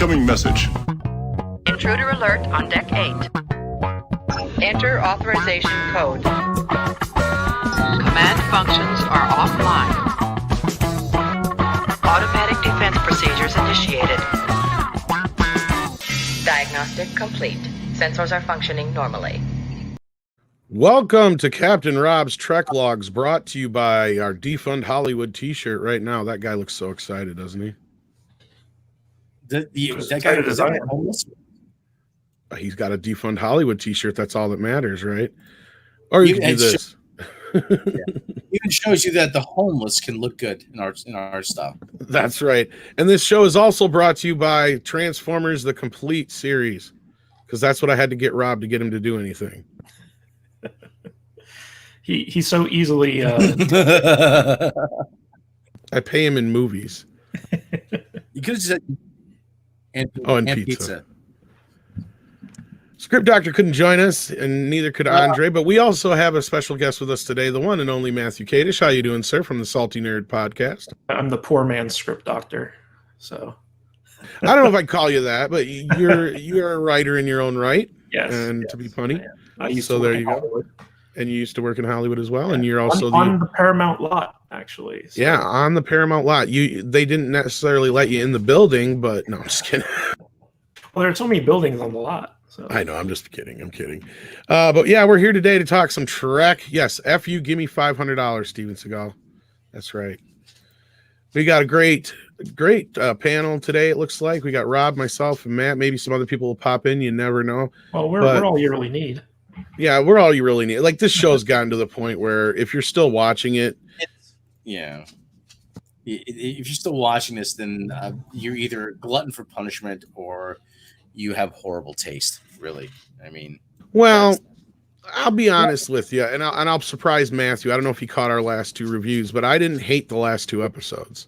Incoming message. Intruder alert on deck 8. Enter authorization code. Command functions are offline. Automatic defense procedures initiated. Diagnostic complete. Sensors are functioning normally. Welcome to Captain Rob's Trek Logs, brought to you by our Defund Hollywood t-shirt right now. That guy looks so excited, doesn't he? That guy is homeless. He's got a Defund Hollywood t-shirt. That's all that matters, right? Or you can do this. Even shows you that the homeless can look good in our stuff. That's right. And this show is also brought to you by Transformers: The Complete series, because that's what I had to get Rob to get him to do anything. He's so easily. I pay him in movies. You could have said. And pizza. Script Doctor couldn't join us, and neither could Andre, but we also have a special guest with us today, the one and only Matthew Kadish. How you doing, sir, from the Salty Nerd podcast? I'm the poor man's Script Doctor, so I don't know if I'd call you that, but you're a writer in your own right. Yes, and to be punny. I used so to there work you in go. Hollywood. And you used to work in Hollywood as well, yeah. And you're also on the Paramount lot, actually. So. Yeah, on the Paramount lot. They didn't necessarily let you in the building, but no, I'm just kidding. Well, there are so many buildings on the lot. So. I know, I'm just kidding. I'm kidding. But yeah, we're here today to talk some Trek. Yes, F you, give me $500, Steven Seagal. That's right. We got a great panel today, it looks like. We got Rob, myself, and Matt. Maybe some other people will pop in. You never know. Well, we're all you really need. Yeah, we're all you really need. Like, this show's gotten to the point where if you're still watching it. If you're still watching this, then you're either a glutton for punishment or you have horrible taste, really. I mean. Well, I'll be honest with you, and I'll surprise Matthew. I don't know if he caught our last two reviews, but I didn't hate the last two episodes.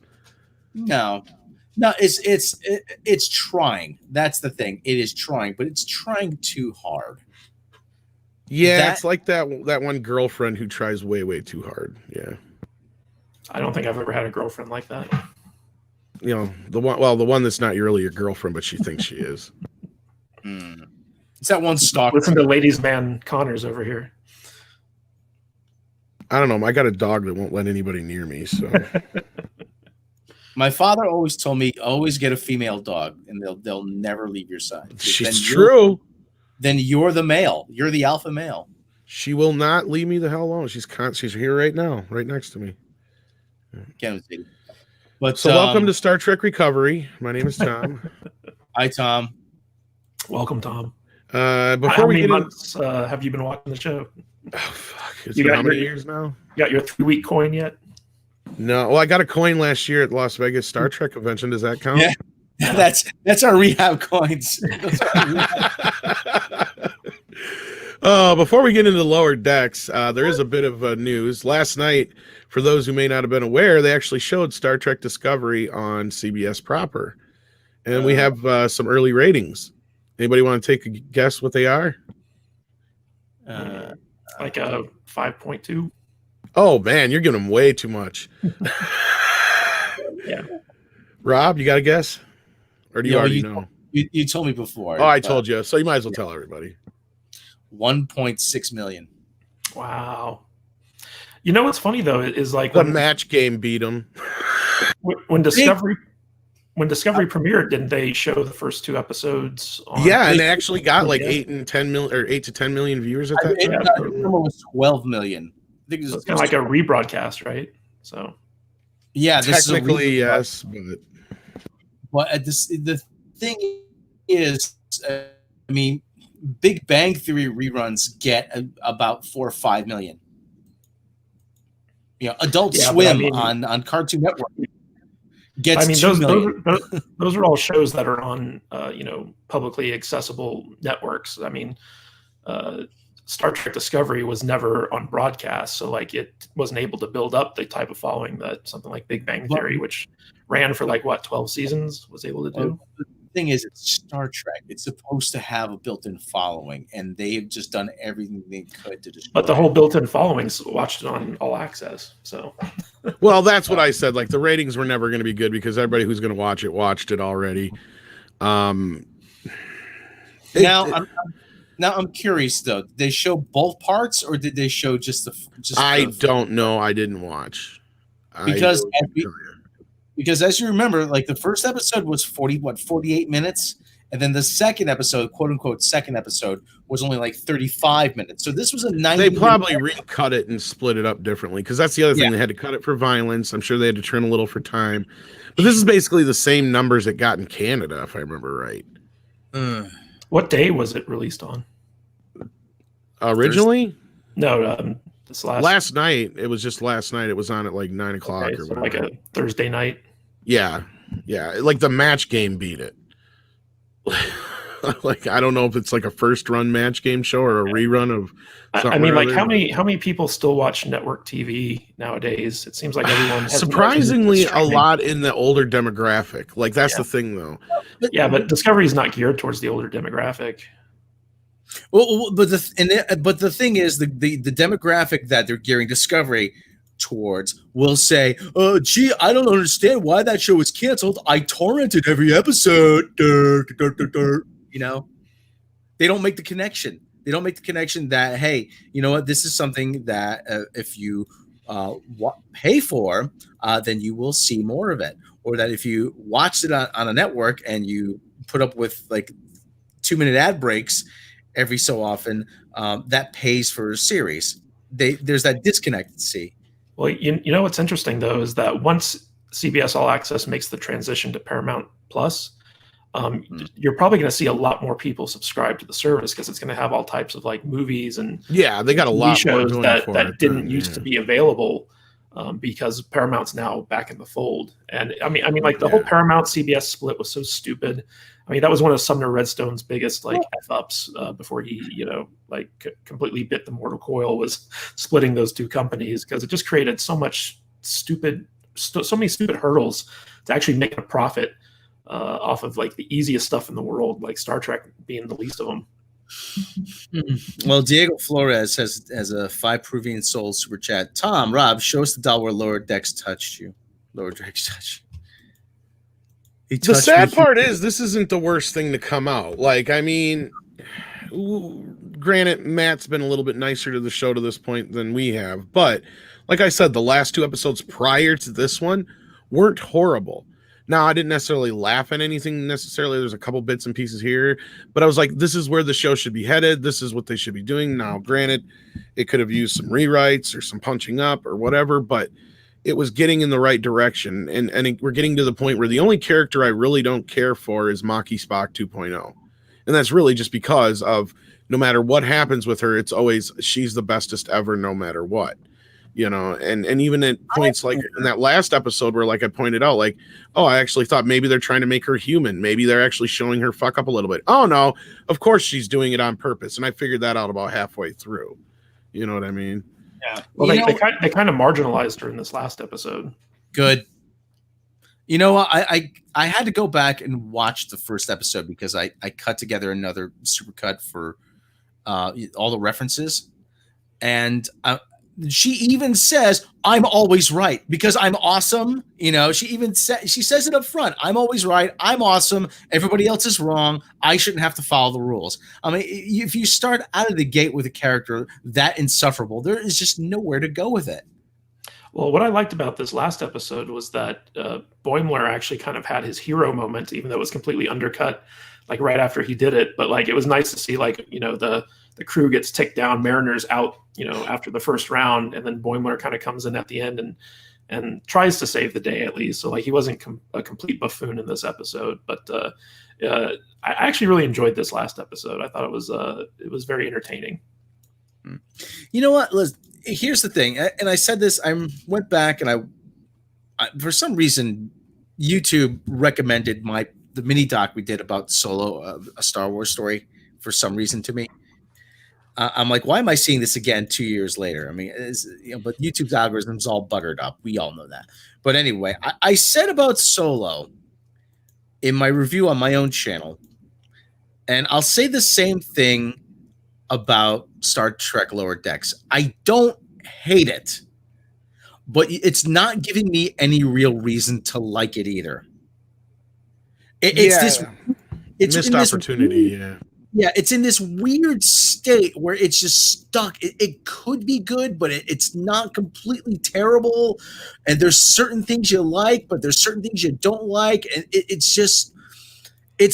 No, it's trying. That's the thing. It is trying, but it's trying too hard. Yeah, it's like that one girlfriend who tries way, way too hard. Yeah. I don't think I've ever had a girlfriend like that. You know, the one that's not really your girlfriend, but she thinks she is. It's that one stalker. Listen to ladies' man Connors over here. I don't know. I got a dog that won't let anybody near me. So my father always told me, always get a female dog, and they'll never leave your side. She's true. Then you're the male. You're the alpha male. She will not leave me the hell alone. She's here right now, right next to me. But so welcome to Star Trek Recovery. My name is Tom. Hi, Tom. Welcome, Tom. Before we get months have you been watching the show? Oh fuck! It's been how many years now? You got your 3-week coin yet? No. Well, I got a coin last year at the Las Vegas Star Trek convention. Does that count? Yeah. That's our rehab coins. Before we get into the lower decks, there is a bit of news. Last night, for those who may not have been aware, they actually showed Star Trek Discovery on CBS proper. And we have some early ratings. Anybody want to take a guess what they are? Like a 5.2. Oh, man, you're giving them way too much. Yeah. Rob, you got a guess? Or do you already know? You told me before. Oh, I told you. So you might as well tell everybody. 1.6 million. Wow. You know what's funny though is like the match game beat them. When Discovery premiered, didn't they show the first 2 episodes? And they actually got like 8 to 10 million viewers at that time. I remember it was 12 million. I think it was kind of like a rebroadcast, right? So yeah, technically yes, but the thing is, I mean, Big Bang Theory reruns get about 4 or 5 million. You know, Adult Swim on Cartoon Network gets 2 million. Those are all shows that are on publicly accessible networks. I mean, Star Trek Discovery was never on broadcast, so like it wasn't able to build up the type of following that something like Big Bang Theory, which ran for 12 seasons, was able to do. The thing is, it's Star Trek. It's supposed to have a built-in following, and they've just done everything they could to destroy. But the whole built-in followings watched it on All Access. So, well, that's what I said. Like the ratings were never going to be good because everybody who's going to watch it watched it already. Um, Now I'm curious though. Did they show both parts, or did they show just the? I don't know. I didn't watch. Because as you remember, like the first episode was 48 minutes, and then the second episode, quote unquote, second episode was only like 35 minutes. So this was a 90. They probably recut it and split it up differently, because that's the other thing. They had to cut it for violence. I'm sure they had to trim a little for time, but this is basically the same numbers it got in Canada, if I remember right. What day was it released on? Originally? No, this last night. It was just last night. It was on at like 9 o'clock or whatever. Like a Thursday night. Yeah. Like the match game beat it. Like I don't know if it's like a first run match game show or a rerun of. I mean, like how many people still watch network TV nowadays? It seems like everyone has surprisingly a lot in the older demographic. Like that's the thing, though. Yeah, but Discovery is not geared towards the older demographic. Well, but the thing is, the demographic that they're gearing Discovery towards will say, "Oh, gee, I don't understand why that show was canceled. I torrented every episode." You know, they don't make the connection. They don't make the connection that, hey, you know what? This is something that if you pay for, then you will see more of it. Or that if you watch it on a network and you put up with like 2-minute ad breaks every so often, that pays for a series. There's that disconnect. See. Well, you know what's interesting though is that once CBS All Access makes the transition to Paramount Plus, you're probably going to see a lot more people subscribe to the service because it's going to have all types of like movies and they got a lot shows more that didn't used to be available because Paramount's now back in the fold. And I mean, like the whole Paramount CBS split was so stupid. I mean, that was one of Sumner Redstone's biggest like f-ups before he, completely bit the mortal coil, was splitting those two companies, because it just created so many stupid hurdles to actually make a profit off of like the easiest stuff in the world, like Star Trek being the least of them. Well, Diego Flores has a 5 Peruvian Soul super chat. Tom, Rob, show us the doll where Lower Decks touched you. Lower Decks touched you. The sad part is this isn't the worst thing to come out. Like, I mean, granted, Matt's been a little bit nicer to the show to this point than we have, but like I said, the last 2 episodes prior to this one weren't horrible. Now, I didn't necessarily laugh at anything necessarily. There's a couple bits and pieces here, but I was like, this is where the show should be headed. This is what they should be doing. Now, granted, it could have used some rewrites or some punching up or whatever, but it was getting in the right direction. And we're getting to the point where the only character I really don't care for is Maki Spock 2.0. And that's really just because of no matter what happens with her, it's always she's the bestest ever, no matter what. And even at points like in that last episode where, like I pointed out, like, oh, I actually thought maybe they're trying to make her human. Maybe they're actually showing her fuck up a little bit. Oh, no, of course she's doing it on purpose. And I figured that out about halfway through. You know what I mean? Yeah. Well, they kind of marginalized her in this last episode. Good. You know, I had to go back and watch the first episode because I cut together another supercut for all the references. And she even says, I'm always right because I'm awesome. She says it up front. I'm always right. I'm awesome. Everybody else is wrong. I shouldn't have to follow the rules. I mean, if you start out of the gate with a character that insufferable, there is just nowhere to go with it. Well, what I liked about this last episode was that Boimler actually kind of had his hero moment, even though it was completely undercut, like right after he did it. But like, it was nice to see, like, the crew gets ticked down, Mariner's out, after the first round, and then Boimler kind of comes in at the end and tries to save the day at least. So like, he wasn't a complete buffoon in this episode, but I actually really enjoyed this last episode. I thought it was very entertaining. You know what? Listen, here's the thing, and I said this. I went back and I for some reason, YouTube recommended the mini doc we did about Solo, a Star Wars story, for some reason to me. I'm like, why am I seeing this again 2 years later? I mean, but YouTube's algorithm's all buggered up. We all know that. But anyway, I said about Solo in my review on my own channel, and I'll say the same thing about Star Trek Lower Decks. I don't hate it, but it's not giving me any real reason to like it either. It's this missed opportunity. Yeah, it's in this weird state where it's just stuck. It could be good, but it's not completely terrible. And there's certain things you like, but there's certain things you don't like. And it's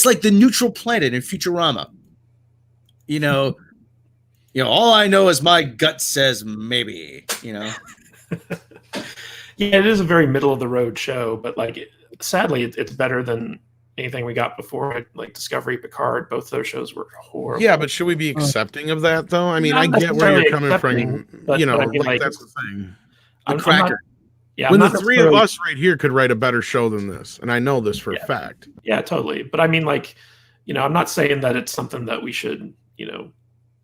like the neutral planet in Futurama. All I know is my gut says maybe, Yeah, it is a very middle of the road show, but sadly, it's better than anything we got before, like Discovery, Picard. Both those shows were horrible. Yeah, but should we be accepting of that though? I mean, I get where you're coming from. But I mean, that's the thing. The cracker. When the three of us right here could write a better show than this, and I know this for a fact. Yeah, totally. But I mean, I'm not saying that it's something that we should,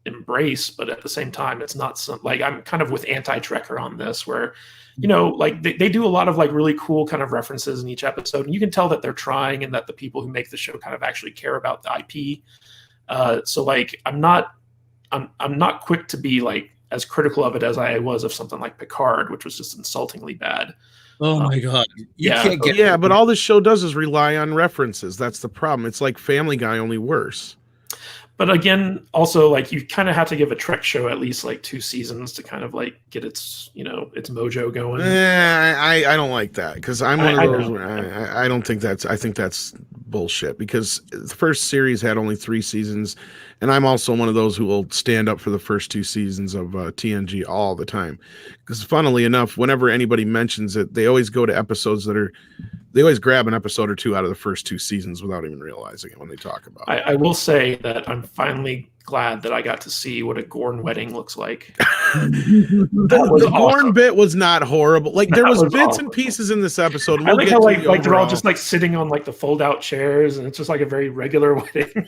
embrace, but at the same time, it's not I'm kind of with anti-Trekker on this, where they do a lot of really cool kind of references in each episode, and you can tell that they're trying and that the people who make the show kind of actually care about the IP. So I'm not quick to be as critical of it as I was of something like Picard, which was just insultingly bad. Oh my God. You can't get Yeah, but all this show does is rely on references. That's the problem. It's like Family Guy, only worse. But again, also you kind of have to give a Trek show at least 2 seasons to kind of get its its mojo going. I don't like that, because I'm one of those where I don't think that's. I think that's bullshit, because the first series had only 3 seasons, and I'm also one of those who will stand up for the first 2 seasons of TNG all the time. Because funnily enough, whenever anybody mentions it, they always go to episodes they always grab an episode or 2 out of the first 2 seasons without even realizing it when they talk about it. I will say that I'm finally glad that I got to see what a Gorn wedding looks like. The Gorn bit was not horrible. There was bits awesome. And pieces in this episode. I like how they're all just sitting on the fold out chairs, and it's just a very regular wedding.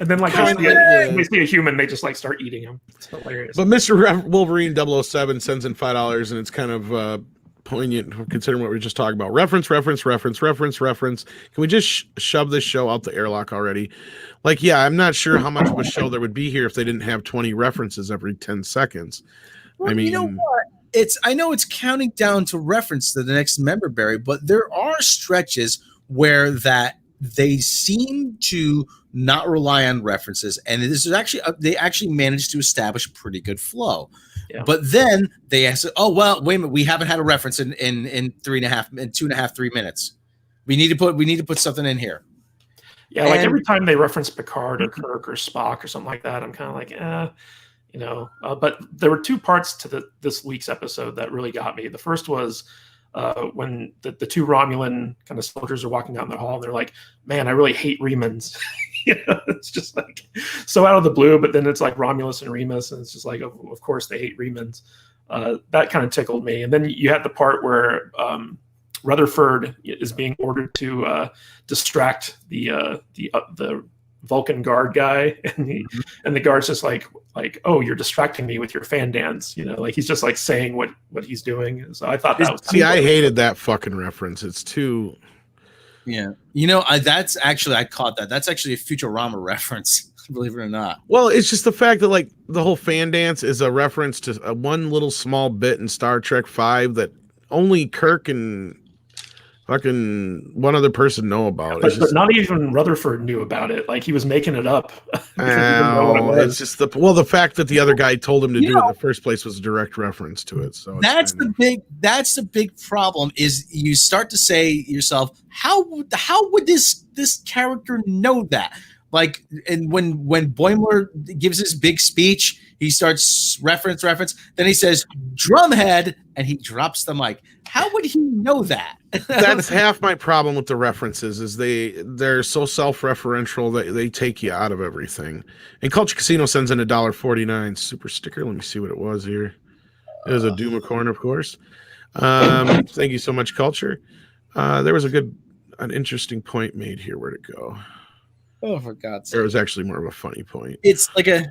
And then they see a human, they just start eating him. It's hilarious. But Mr. Wolverine 007 sends in $5, and it's kind of poignant considering what we were just talking about. Reference. Can we just shove this show out the airlock already? I'm not sure how much of a show there would be here if they didn't have 20 references every 10 seconds. Well, I mean, you know what? I know it's counting down to reference to the next member, Barry, but there are stretches where that they seem to not rely on references, and this is they actually managed to establish a pretty good flow. Yeah. But then they asked, "Oh well, wait a minute, we haven't had a reference in 3 minutes. We need to put something in here." Yeah, every time they reference Picard or Kirk or Spock or something like that, I'm kind of but there were 2 parts to this week's episode that really got me. The first was when the 2 Romulan kind of soldiers are walking down the hall, and they're like, "Man, I really hate Remans." It's just so out of the blue, but then it's Romulus and Remus, and it's just of course they hate Remans. That kind of tickled me. And then you had the part where Rutherford is being ordered to distract the Vulcan guard guy, and the guard's just oh, you're distracting me with your fan dance, he's just saying what he's doing. So I thought that was I hated that fucking reference. It's too. Yeah, that's actually, I caught that. That's actually a Futurama reference, believe it or not. Well, it's just the fact that the whole fan dance is a reference to one little small bit in Star Trek V that only Kirk and fucking one other person know about. But not even Rutherford knew about it. He was making it up. It's just the fact that the other guy told him to do it in the first place was a direct reference to it. So that's the big problem, is you start to say yourself, how would this character know that? And when Boimler gives his big speech, he starts reference, then he says drumhead, and he drops the mic. How would he know that? That's half my problem with the references, is they're so self-referential that they take you out of everything. And Culture Casino sends in $1.49 super sticker. Let me see what it was here. It was a Doom Corn, of course. Thank you so much, Culture. There was an interesting point made here. Where'd it go? Oh, for God's sake. It was actually more of a funny point. It's I keep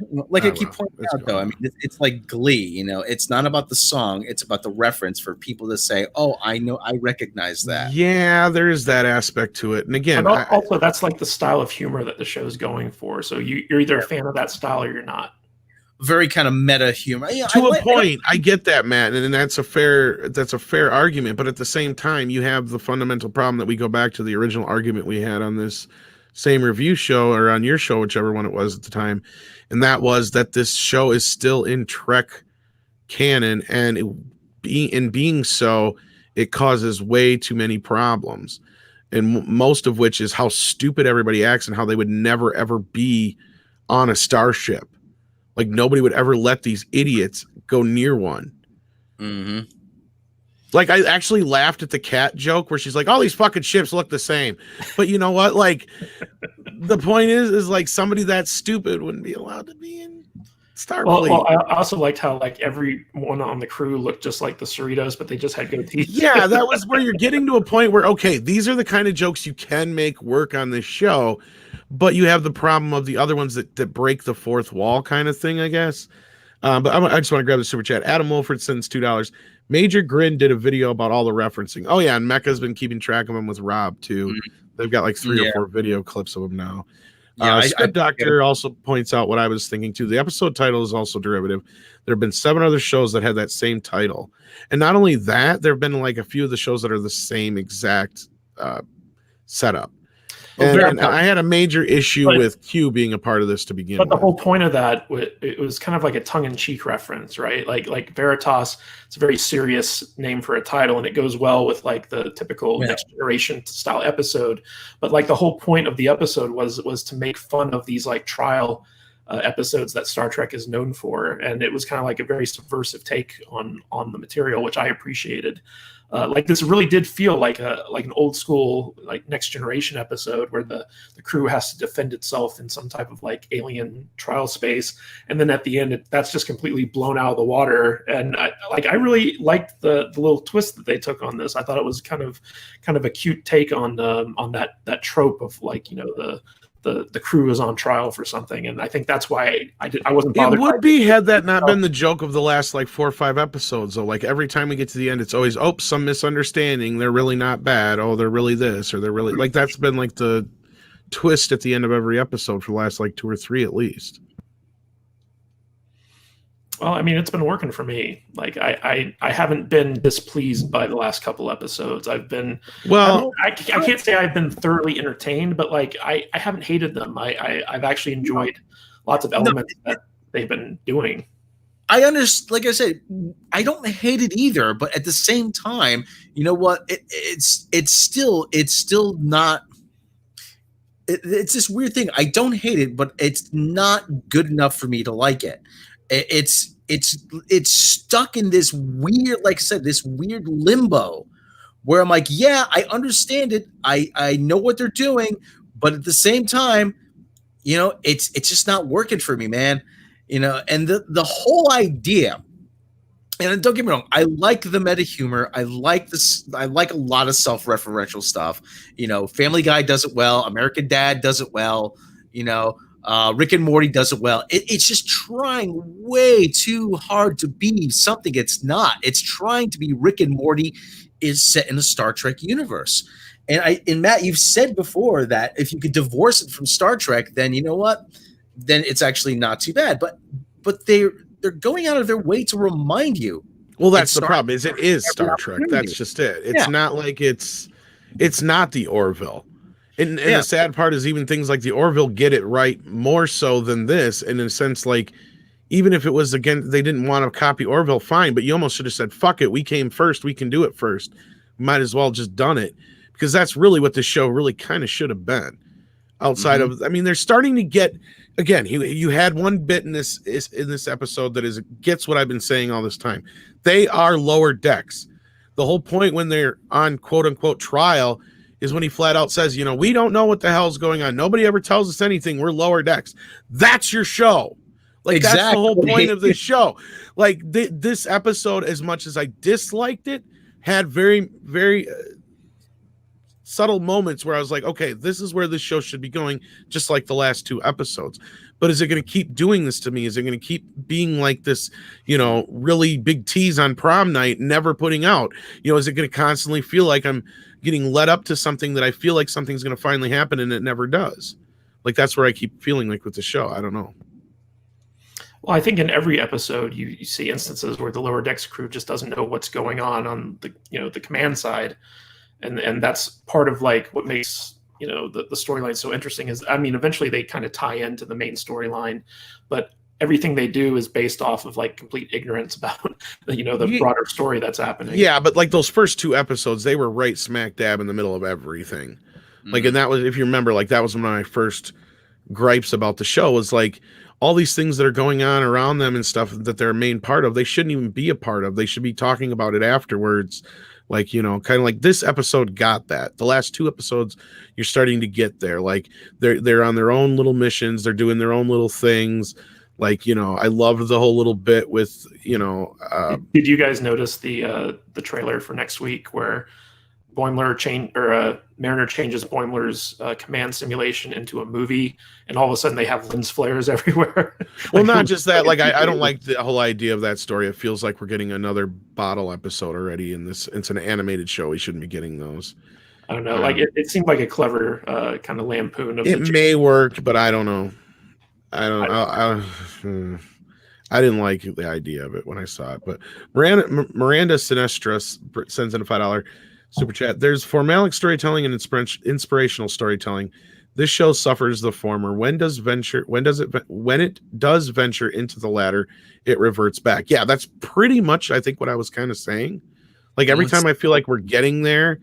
pointing out, though. I mean, it's like Glee, It's not about the song. It's about the reference for people to say, oh, I know, I recognize that. Yeah, there is that aspect to it. And again, also that's the style of humor that the show's going for. So you're either a fan of that style or you're not. Very kind of meta humor. Yeah, to a point, I get that, Matt, and that's a fair argument. But at the same time, you have the fundamental problem that we go back to the original argument we had on this same review show or on your show, whichever one it was at the time, and that was that this show is still in Trek canon, and being so, it causes way too many problems, and most of which is how stupid everybody acts and how they would never ever be on a starship. Like nobody would ever let these idiots go near one. Mm-hmm. Like I actually laughed at the cat joke where she's like, all these fucking ships look the same. But you know what? Like the point is like somebody that stupid wouldn't be allowed to be in Starfleet. Well, I also liked how like everyone on the crew looked just like the Cerritos, but they just had goatees. Yeah, that was where you're getting to a point where, okay, these are the kind of jokes you can make work on this show, but you have the problem of the other ones that break the fourth wall kind of thing, I guess. But I just want to grab the super chat. Adam Wolford sends $2. Major Grin did a video about all the referencing. Oh yeah, and Mecca's been keeping track of them with Rob too. They've got like 3 or 4 video clips of them now. Yeah, Doctor also points out what I was thinking too. The episode title is also derivative. There have been 7 other shows that had that same title, and not only that, there have been like a few of the shows that are the same exact setup. And I had a major issue with Q being a part of this to begin with. But the whole point of that, it was kind of like a tongue-in-cheek reference, right? Like Veritas, it's a very serious name for a title, and it goes well with like the typical Next Generation style episode. But like the whole point of the episode was to make fun of these like trial episodes that Star Trek is known for, and it was kind of like a very subversive take on the material, which I appreciated. Like this really did feel like an old school like Next Generation episode where the crew has to defend itself in some type of like alien trial space, and then at the end that's just completely blown out of the water. And I really liked the little twist that they took on this. I thought it was kind of a cute take on that trope of like, you know, the crew is on trial for something, and I think that's why I wasn't bothered. It would be had that not been the joke of the last like 4 or 5 episodes. So like every time we get to the end, it's always some misunderstanding. They're really not bad. Oh, they're really this, or they're really like that's been like the twist at the end of every episode for the last like 2 or 3 at least. Well, I mean, it's been working for me. Like I haven't been displeased by the last couple episodes. I've been I can't say I've been thoroughly entertained, but like I haven't hated them. I've actually enjoyed lots of elements that they've been doing. I understand. Like I said, I don't hate it either, but at the same time, you know what? It's still not. It's this weird thing. I don't hate it, but it's not good enough for me to like it. It's stuck in this weird, like I said, this weird limbo where I'm like, yeah, I understand it. I know what they're doing, but at the same time, you know, it's just not working for me, man. You know, and the whole idea, and don't get me wrong, I like the meta humor. I like this. I like a lot of self-referential stuff. You know, Family Guy does it well. American Dad does it well. You know, Rick and Morty does it well. It's just trying way too hard to be something it's not. It's trying to be Rick and Morty is set in a Star Trek universe. And Matt, you've said before that if you could divorce it from Star Trek, then you know what? Then it's actually not too bad. But they're going out of their way to remind you. Well, that's the problem. Is it is Star Trek? That's just it. It's not like it's not the Orville. And the sad part is even things like the Orville get it right more so than this. And in a sense, like even if it was again, they didn't want to copy Orville, fine. But you almost should have said, "Fuck it, we came first. We can do it first. Might as well just done it," because that's really what the show really kind of should have been. Outside of, I mean, they're starting to get again. You had one bit in this episode that gets what I've been saying all this time. They are lower decks. The whole point when they're on quote unquote trial is when he flat out says, you know, we don't know what the hell's going on. Nobody ever tells us anything. We're lower decks. That's your show. Like exactly. That's the whole point of the show. Like this episode, as much as I disliked it, had very, very subtle moments where I was like, okay, this is where this show should be going, just like the last 2 episodes. But is it going to keep doing this to me? Is it going to keep being like this, you know, really big tease on prom night, never putting out? You know, is it going to constantly feel like I'm getting led up to something that I feel like something's going to finally happen and it never does? Like that's where I keep feeling like with the show. I don't know. Well, I think in every episode you see instances where the lower decks crew just doesn't know what's going on the, you know, the command side. And that's part of like what makes, you know, the storyline so interesting is, I mean, eventually they kind of tie into the main storyline, but everything they do is based off of like complete ignorance about, you know, the broader story that's happening. Yeah, but like those first 2 episodes, they were right smack dab in the middle of everything. Like, and that was, if you remember, like that was one of my first gripes about the show, was like all these things that are going on around them and stuff that they're a main part of, they shouldn't even be a part of. They should be talking about it afterwards. Like, you know, kind of like this episode got that. The last 2 episodes, you're starting to get there. Like they're on their own little missions. They're doing their own little things. Like, you know, I loved the whole little bit with, you know. Did you guys notice the trailer for next week where Mariner changes Boimler's command simulation into a movie, and all of a sudden they have lens flares everywhere? Well, not just that. Like, I don't like the whole idea of that story. It feels like we're getting another bottle episode already in this. It's an animated show. We shouldn't be getting those. I don't know. Like, it seemed like a clever kind of lampoon of it. May work, but I don't know. I didn't like the idea of it when I saw it. But Miranda Sinestra sends in a $5 super chat. There's formalic storytelling and inspirational storytelling. This show suffers the former. When it does venture into the latter, it reverts back. Yeah, that's pretty much, I think, what I was kind of saying. Like, every time I feel like we're getting there,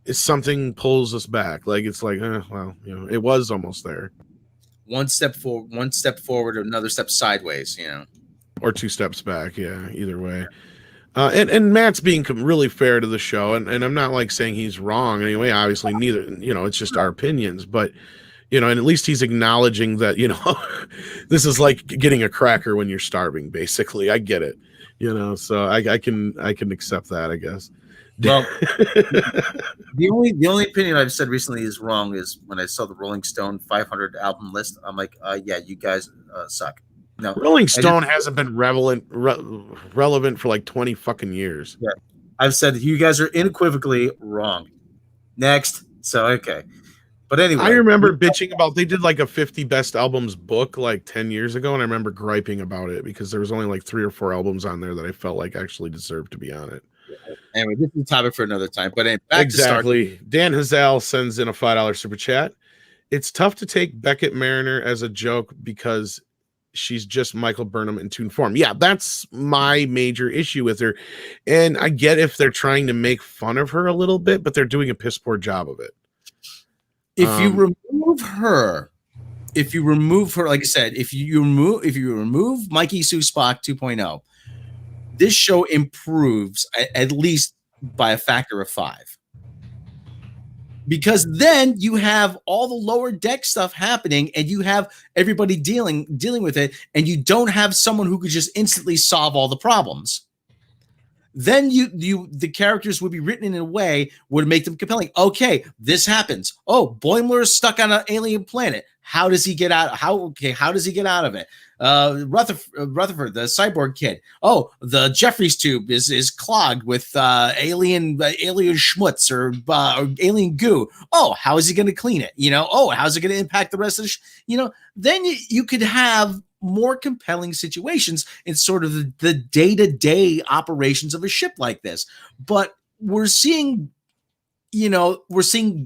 is something pulls us back. Like, it's like, well, you know, it was almost there. One step forward, another step sideways, you know, or 2 steps back. Yeah, either way. And Matt's being really fair to the show, and I'm not like saying he's wrong anyway. Obviously, neither. You know, it's just our opinions, but you know, and at least he's acknowledging that, you know, this is like getting a cracker when you're starving. Basically, I get it. You know, so I can accept that, I guess. Well, the only opinion I've said recently is wrong is when I saw the Rolling Stone 500 album list. I'm like, yeah, you guys suck. No, Rolling Stone hasn't been relevant for like 20 fucking years. Yeah, I've said you guys are unequivocally wrong. Next, so okay, but anyway, I remember bitching about, they did like a 50 best albums book like 10 years ago, and I remember griping about it because there was only like 3 or 4 albums on there that I felt like actually deserved to be on it. Anyway, this is a topic for another time. But exactly. Dan Hazal sends in a $5 super chat. It's tough to take Beckett Mariner as a joke because she's just Michael Burnham in tune form. Yeah, that's my major issue with her. And I get if they're trying to make fun of her a little bit, but they're doing a piss poor job of it. If you remove her, like I said, if you remove Mikey Sue Spock 2.0, this show improves at least by a factor of 5. Because then you have all the lower deck stuff happening, and you have everybody dealing with it, and you don't have someone who could just instantly solve all the problems. Then the characters would be written in a way would make them compelling. Okay, this happens. Oh, Boimler is stuck on an alien planet. How does he get out? How does he get out of it? Rutherford, the cyborg kid. Oh, the Jeffries tube is clogged with alien schmutz or alien goo. Oh, how is he going to clean it? You know. Oh, how's it going to impact the rest of the Then you could have more compelling situations in sort of the day-to-day operations of a ship like this. But we're seeing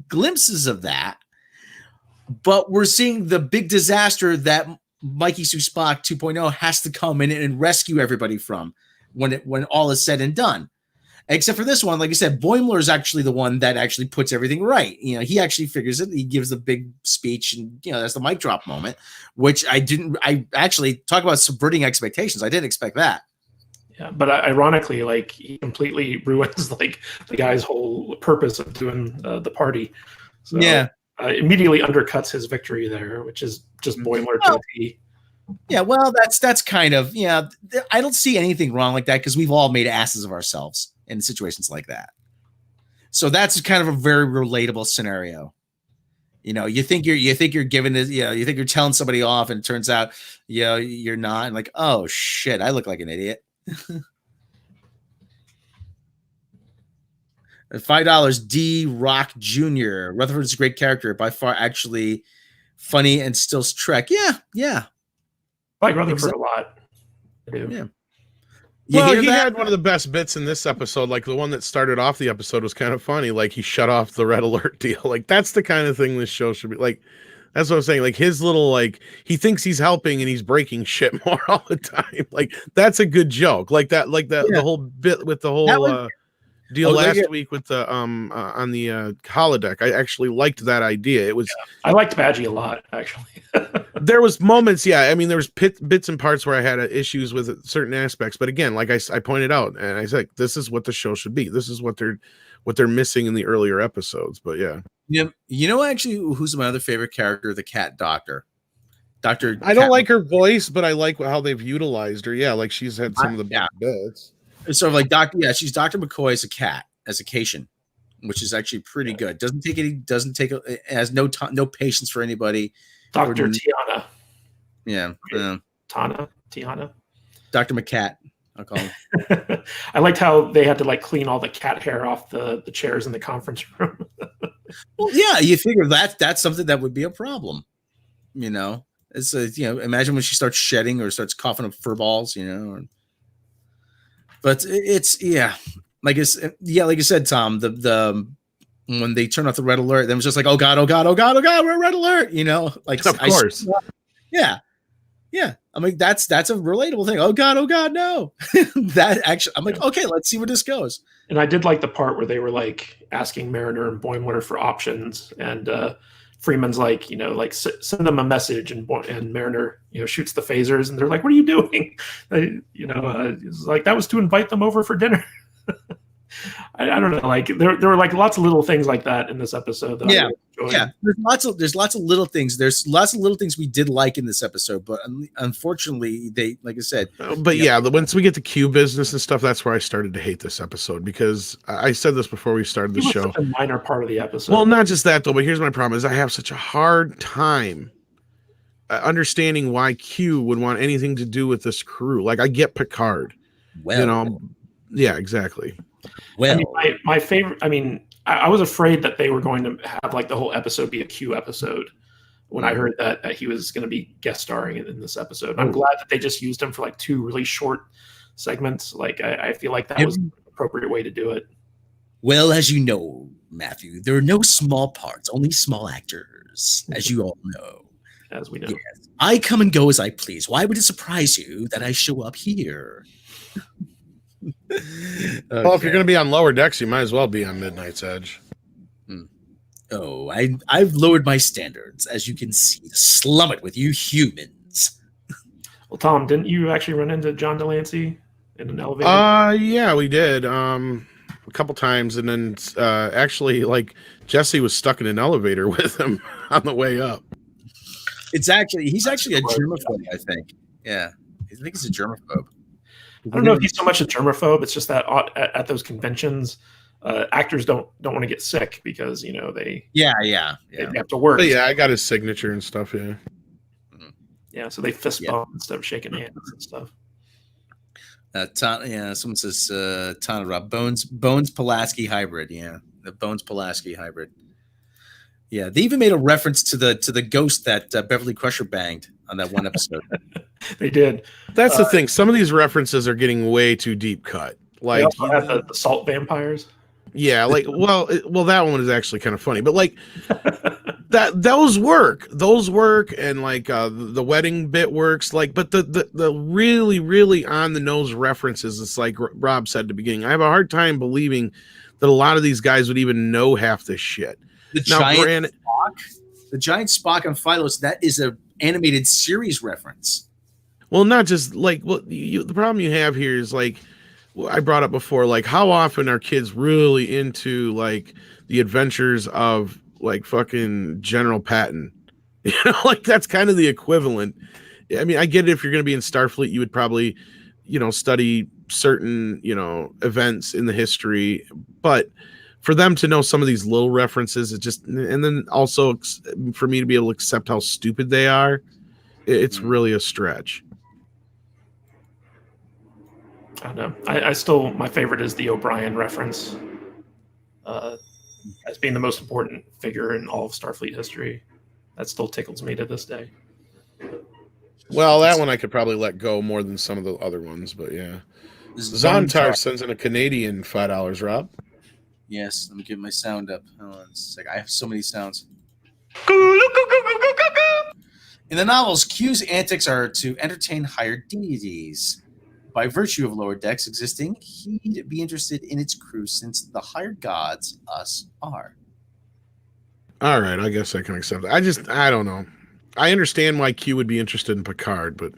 glimpses of that. But we're seeing the big disaster that Mikey Sue Spock 2.0 has to come in and rescue everybody from when all is said and done. Except for this one, like I said, Boimler is actually the one that actually puts everything right. You know, he actually figures it. He gives the big speech, and that's the mic drop moment, which I actually talk about subverting expectations. I didn't expect that. Yeah, but ironically, like, he completely ruins like the guy's whole purpose of doing the party. So, yeah. Immediately undercuts his victory there, which is just Boimler to the T. Yeah, well, that's kind of, I don't see anything wrong like that because we've all made asses of ourselves in situations like that. So that's kind of a very relatable scenario. You think you're giving it, you think you're telling somebody off, and it turns out, you're not, and like, oh shit, I look like an idiot. $5, D Rock Jr. Rutherford's a great character, by far, actually funny and still Trek. Yeah. I like Rutherford a lot. I do. Yeah. Well, hear he that? had one of the best bits in this episode. Like the one that started off the episode was kind of funny. Like he shut off the red alert deal. Like that's the kind of thing this show should be. Like that's what I'm saying. Like his little like he thinks he's helping and he's breaking shit more all the time. Like that's a good joke. Like that. Like the whole bit with the whole deal last week with the on the holodeck. I actually liked that idea. It was I liked Badgie a lot actually. there was moments, I mean, there was bits and parts where I had issues with certain aspects, but again, like I pointed out, and I said, this is what the show should be. This is what they're missing in the earlier episodes. But actually, who's my other favorite character? The cat doctor. I don't like her voice, but I like how they've utilized her. Yeah, like she's had some of the best bits. It's sort of like Doctor. Yeah, she's Dr. McCoy as a cat, as a Cation, which is actually pretty good. Has no patience for anybody. Dr. Tiana. Yeah. Tiana. Dr. McCat, I'll call him. I liked how they had to like clean all the cat hair off the chairs in the conference room. Well, yeah, you figure that's something that would be a problem. It's imagine when she starts shedding or starts coughing up fur balls, But it's like I said, Tom, the when they turn off the red alert, then it was just like, oh god, we're at red alert, like of course. Yeah. I mean, that's a relatable thing. Oh god, no. That actually, I'm like, okay, let's see where this goes. And I did like the part where they were like asking Mariner and Boimler for options, and Freeman's like, send them a message, and Mariner, shoots the phasers, and they're like, what are you doing? It's like, that was to invite them over for dinner. I don't know, like there were like lots of little things like that in this episode that I really enjoyed. Yeah, there's lots of little things. There's lots of little things we did like in this episode, but unfortunately, they, like I said. But once we get to Q business and stuff, that's where I started to hate this episode, because I said this before we started the show. Such a minor part of the episode. Well, not just that though, but here's my problem: is I have such a hard time understanding why Q would want anything to do with this crew. Like, I get Picard, yeah, exactly. Well, I mean, my favorite. I mean, I was afraid that they were going to have like the whole episode be a Q episode when I heard that he was going to be guest starring in this episode. And I'm glad that they just used him for like 2 really short segments. Like, I feel like that was the appropriate way to do it. Well, as you know, Matthew, there are no small parts, only small actors, as you all know. As we know. Yes. I come and go as I please. Why would it surprise you that I show up here? Well, if you're going to be on lower decks, you might as well be on Midnight's Edge. Oh, I've lowered my standards, as you can see, to slum it with you humans. Well, Tom, didn't you actually run into John Delancey in an elevator? Yeah, we did. A couple times, and then actually, like, Jesse was stuck in an elevator with him on the way up. He's actually a germaphobe, I think. Yeah, I think he's a germaphobe. I don't know if he's so much a germaphobe. It's just that at those conventions, actors don't want to get sick because they have to work. But yeah, I got his signature and stuff. Yeah, so they fist bump instead of shaking hands and stuff. Someone says Tana Bones Pulaski hybrid. Yeah, the Bones Pulaski hybrid. Yeah, they even made a reference to the ghost that Beverly Crusher banged on that one episode. They did. That's the thing. Some of these references are getting way too deep cut. Like, you have the salt vampires. Yeah, like well, that one is actually kind of funny, but like those work, and like the wedding bit works. Like, but the really, really on the nose references, it's like Rob said at the beginning. I have a hard time believing that a lot of these guys would even know half this shit. The giant Spock on Phylos, that is a animated series reference. Well, not just like the problem you have here is like I brought up before, like how often are kids really into like the adventures of like fucking General Patton? Like that's kind of the equivalent. I mean, I get it. If you're going to be in Starfleet, you would probably, study certain, events in the history, but for them to know some of these little references, and then also for me to be able to accept how stupid they are, it's really a stretch. I don't know. I still, my favorite is the O'Brien reference as being the most important figure in all of Starfleet history. That still tickles me to this day. Well, that one I could probably let go more than some of the other ones, but yeah. Zontar sends in a Canadian $5, Rob. Yes, let me get my sound up. Hold on a sec. I have so many sounds. In the novels, Q's antics are to entertain higher deities. By virtue of Lower Decks existing, he'd be interested in its crew since the higher gods, us, are. All right, I guess I can accept it. I don't know. I understand why Q would be interested in Picard, but...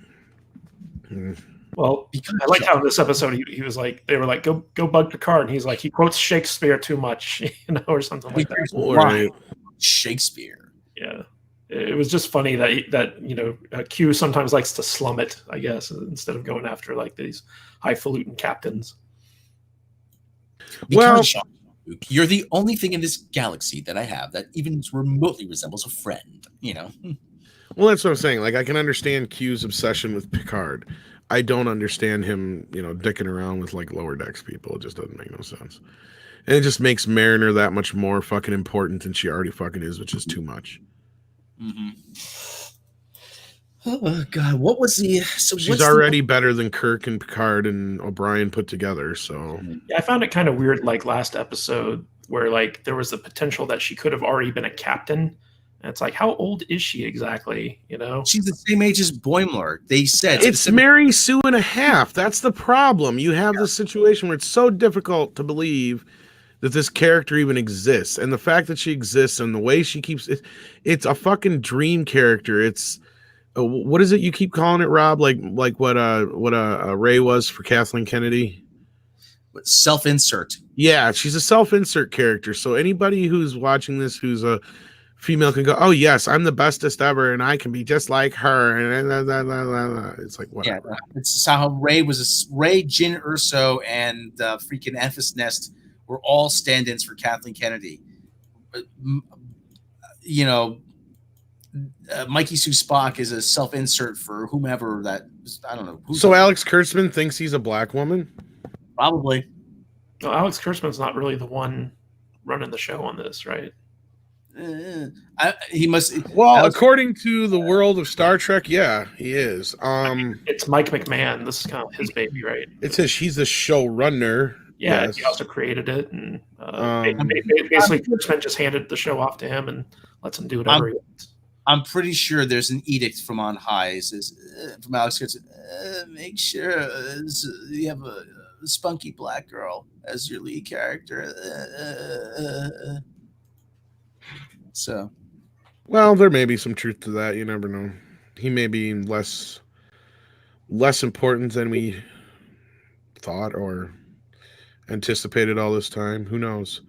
Well, I like how in this episode he was like, they were like, go bug Picard, and he's like, he quotes Shakespeare too much, or something like that. Right. Shakespeare. Yeah, it was just funny that Q sometimes likes to slum it, I guess, instead of going after like these highfalutin captains. Well, you're the only thing in this galaxy that I have that even remotely resembles a friend. Well, that's what I'm saying. Like, I can understand Q's obsession with Picard. I don't understand him, dicking around with like Lower Decks people. It just doesn't make no sense. And it just makes Mariner that much more fucking important than she already fucking is, which is too much. Mm-hmm. Oh God, what was the? So she's already better than Kirk and Picard and O'Brien put together. So yeah, I found it kind of weird, like last episode, where like there was the potential that she could have already been a captain. And it's like, how old is she exactly? She's the same age as Boimler. They said it's Mary Sue and a half. That's the problem. You have this situation where it's so difficult to believe that this character even exists, and the fact that she exists and the way she keeps it's a fucking dream character. It's what is it you keep calling it, Rob? Like what Ray was for Kathleen Kennedy? Self-insert. Yeah, she's a self-insert character. So anybody who's watching this who's a female can go, oh yes, I'm the bestest ever, and I can be just like her. And it's like whatever. Yeah, it's how Ray was. Ray, Jin Erso, and freaking Enfys Nest were all stand-ins for Kathleen Kennedy. Mikey Sue Spock is a self-insert for whomever that. I don't know. So Alex Kurtzman thinks he's a black woman? Probably. No, Alex Kurtzman's not really the one running the show on this, right? He must. Well, according to the world of Star Trek, yeah, he is. It's Mike McMahon. This is kind of his baby, right? It says he's the showrunner. Yeah, yes. He also created it, and basically, Kurtzman just handed the show off to him and lets him do whatever he wants. I'm pretty sure there's an edict from on high. Says from Alex Kurtzman, make sure you have a spunky black girl as your lead character. So, well, there may be some truth to that. You never know. He may be less important than we thought or anticipated all this time. Who knows?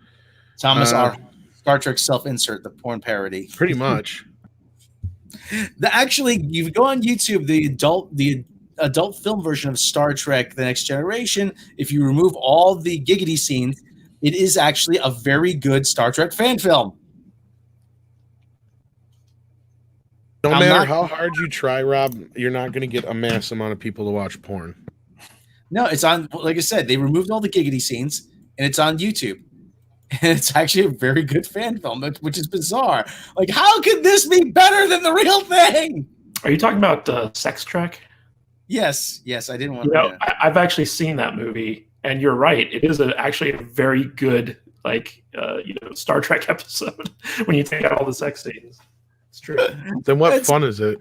Thomas R. Star Trek self-insert, the porn parody. Pretty much. Actually, you go on YouTube, the adult film version of Star Trek: The Next Generation. If you remove all the giggity scenes, it is actually a very good Star Trek fan film. No matter how hard you try, Rob, you're not going to get a mass amount of people to watch porn. No, it's on, like I said, they removed all the giggity scenes, and it's on YouTube. And it's actually a very good fan film, which is bizarre. Like, how could this be better than the real thing? Are you talking about Sex Trek? Yes, I didn't want to. I've actually seen that movie, and you're right. It is actually a very good, Star Trek episode when you take out all the sex scenes. It's true. Then what fun is it?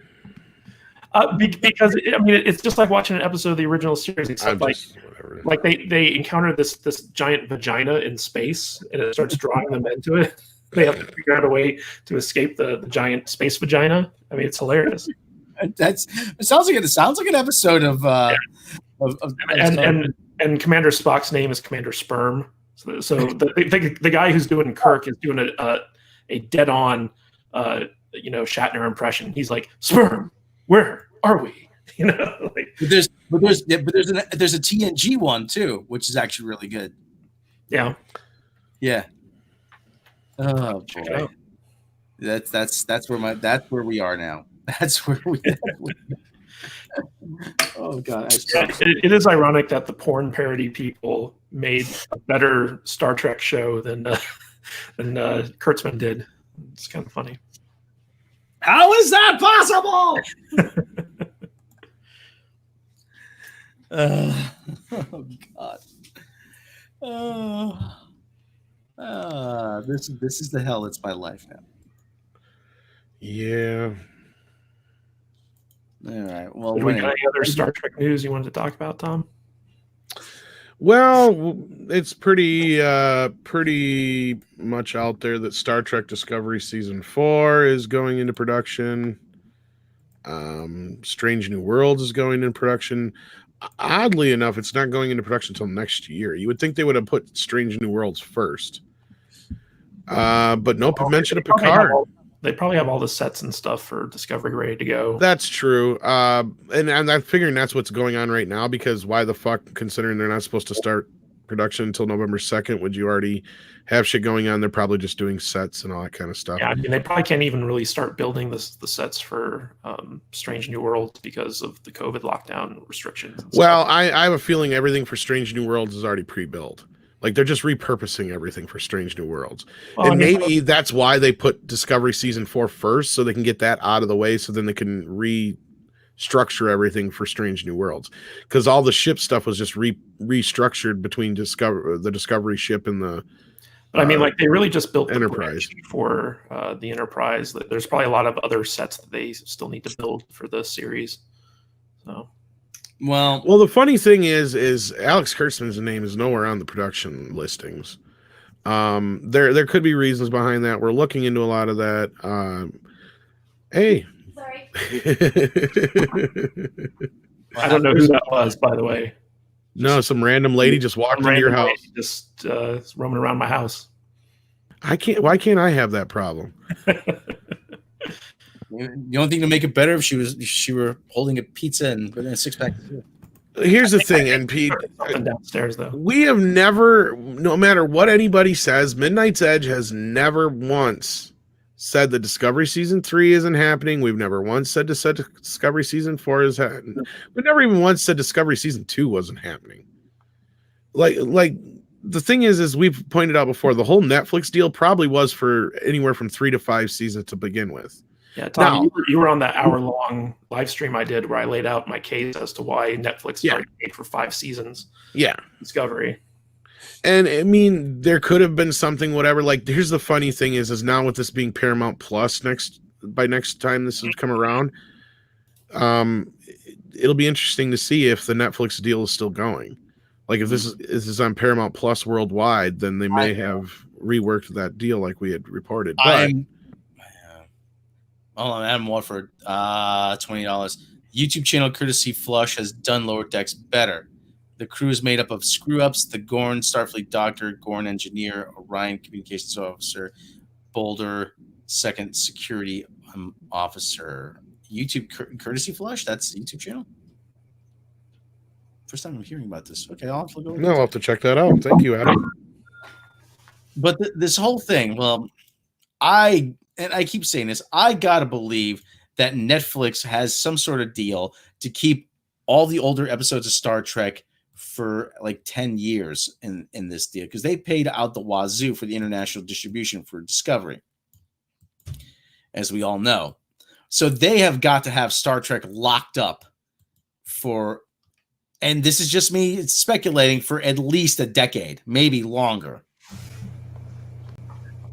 Because it's just like watching an episode of the original series. Except like they encounter this giant vagina in space, and it starts drawing them into it. They have to figure out a way to escape the giant space vagina. I mean, it's hilarious. It sounds like an episode of and Commander Spock's name is Commander Sperm. So the guy who's doing Kirk is doing a dead on Shatner impression. He's like, Sperm, where are we? There's a TNG one too, which is actually really good. Yeah. Oh boy, that's where we are now. That's where we. Oh god, it is ironic that the porn parody people made a better Star Trek show than Kurtzman did. It's kind of funny. How is that possible? Oh God. This is the hell. It's my life now. Yeah. All right. Well, Did we got any other Star Trek news you wanted to talk about, Tom? Well, it's pretty much out there that Star Trek Discovery Season 4 is going into production. Strange New Worlds is going into production. Oddly enough, it's not going into production until next year. You would think they would have put Strange New Worlds first. But no mention of Picard. They probably have all the sets and stuff for Discovery ready to go. That's true. And I'm figuring that's what's going on right now, because why the fuck, considering they're not supposed to start production until November 2nd, would you already have shit going on? They're probably just doing sets and all that kind of stuff. Yeah, I mean, they probably can't even really start building the sets for Strange New Worlds because of the COVID lockdown restrictions. Well, I have a feeling everything for Strange New Worlds is already pre-built. Like, they're just repurposing everything for Strange New Worlds. Well, and maybe that's why they put Discovery Season 4 first, so they can get that out of the way, so then they can restructure everything for Strange New Worlds. Because all the ship stuff was just restructured between the Discovery ship and the But I mean, like, they really just built Enterprise for the Enterprise. There's probably a lot of other sets that they still need to build for the series. So... Well, the funny thing is Alex Kurtzman's name is nowhere on the production listings. There could be reasons behind that. We're looking into a lot of that. Hey, sorry. I don't know who that was, by the way. No, some random lady just walked into your house, just roaming around my house. Why can't I have that problem? The only thing to make it better if she were holding a pizza and putting a 6-pack. Here's the thing, and Pete, downstairs though, we have never, no matter what anybody says, Midnight's Edge has never once said that Discovery Season 3 isn't happening. We've never once said Discovery Season 4 is happening. We never even once said Discovery Season 2 wasn't happening. Like the thing is we've pointed out before, the whole Netflix deal probably was for anywhere from 3 to 5 seasons to begin with. Yeah, Tom, you were on that hour-long live stream I did where I laid out my case as to why Netflix already paid for 5 seasons. Yeah. Discovery. And I mean, there could have been something, whatever. Like, here's the funny thing is now with this being Paramount Plus by next time this has come around, it'll be interesting to see if the Netflix deal is still going. Like, if this is on Paramount Plus worldwide, then they may have reworked that deal like we had reported. But hold on, Adam Watford, $20. YouTube channel courtesy Flush has done Lower Decks better. The crew is made up of screw-ups, the Gorn, Starfleet Doctor, Gorn Engineer, Orion Communications Officer, Boulder, Second Security Officer. YouTube courtesy Flush? That's the YouTube channel? First time I'm hearing about this. Okay, I'll have to go. I'll have to check that out. Thank you, Adam. But this whole thing, well, I keep saying this, I gotta believe that Netflix has some sort of deal to keep all the older episodes of Star Trek for like 10 years in this deal, because they paid out the wazoo for the international distribution for Discovery, as we all know. So they have got to have Star Trek locked up for, and this is just me speculating, for at least a decade, maybe longer.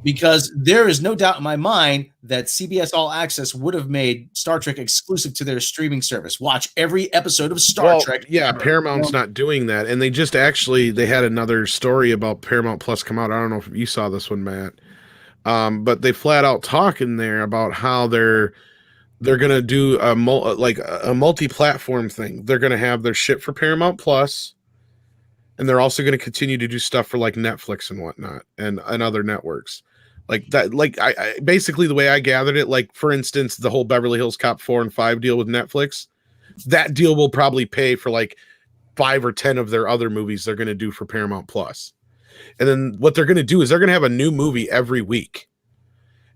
Because there is no doubt in my mind that CBS All Access would have made Star Trek exclusive to their streaming service. Watch every episode of Star Trek. Yeah, Paramount's not doing that. And they just they had another story about Paramount Plus come out. I don't know if you saw this one, Matt. But they flat out talk in there about how they're going to do a multi-platform thing. They're going to have their shit for Paramount Plus, and they're also going to continue to do stuff for like Netflix and whatnot and other networks. Like that, like I basically the way I gathered it, like for instance, the whole Beverly Hills Cop 4 and 5 deal with Netflix, that deal will probably pay for like 5 or 10 of their other movies they're going to do for Paramount Plus. And then what they're going to do is they're going to have a new movie every week.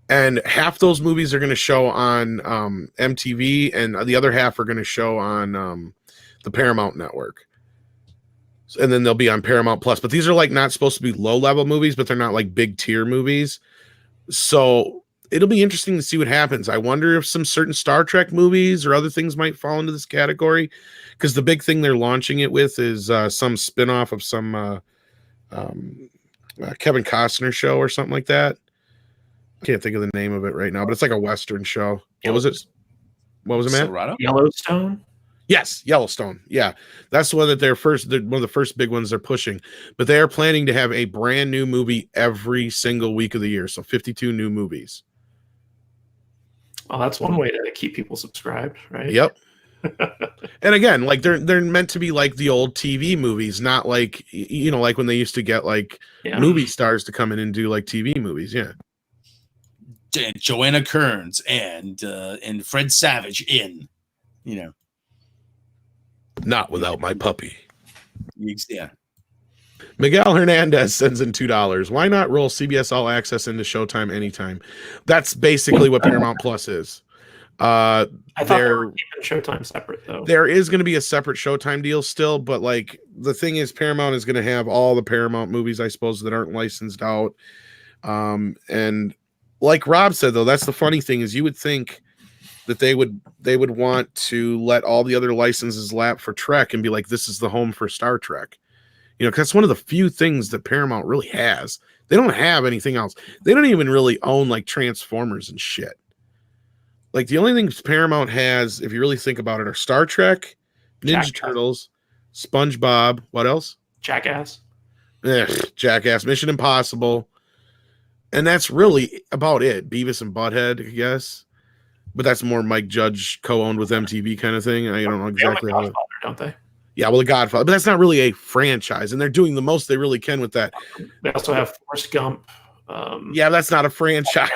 And half those movies are going to show on MTV, and the other half are going to show on the Paramount Network. And then they'll be on Paramount Plus. But these are like not supposed to be low-level movies, but they're not like big tier movies. So it'll be interesting to see what happens. I wonder if some certain Star Trek movies or other things might fall into this category, because the big thing they're launching it with is some spinoff of some Kevin Costner show or something like that. Can't think of the name of it right now, but it's like a Western show. What was it? What was it, Matt? Silverado? Yellowstone. Yes, Yellowstone. Yeah, that's the one that they're one of the first big ones they're pushing. But they are planning to have a brand new movie every single week of the year, so 52 new movies. Well, that's one way to keep people subscribed, right? Yep. And again, like they're meant to be like the old TV movies, not like like when they used to get like movie stars to come in and do like TV movies. Yeah. Joanna Kearns and Fred Savage in, Not without my puppy. Yeah. Miguel Hernandez sends in $2. Why not roll CBS All Access into Showtime anytime? That's basically what Paramount Plus is. I thought they were keeping Showtime separate, though. There is going to be a separate Showtime deal still, but like the thing is, Paramount is going to have all the Paramount movies, I suppose, that aren't licensed out. And like Rob said, though, that's the funny thing is you would think that they would want to let all the other licenses lap for Trek and be like, this is the home for Star Trek. Because that's one of the few things that Paramount really has. They don't have anything else. They don't even really own like Transformers and shit. Like the only things Paramount has, if you really think about it, are Star Trek, Ninja Turtles, SpongeBob. What else? Jackass. Jackass, Mission Impossible. And that's really about it. Beavis and Butthead, I guess. But that's more Mike Judge co-owned with MTV kind of thing. I don't know exactly how. Don't they? Yeah, well, The Godfather, but that's not really a franchise, and they're doing the most they really can with that. They also have Forrest Gump. Yeah, that's not a franchise.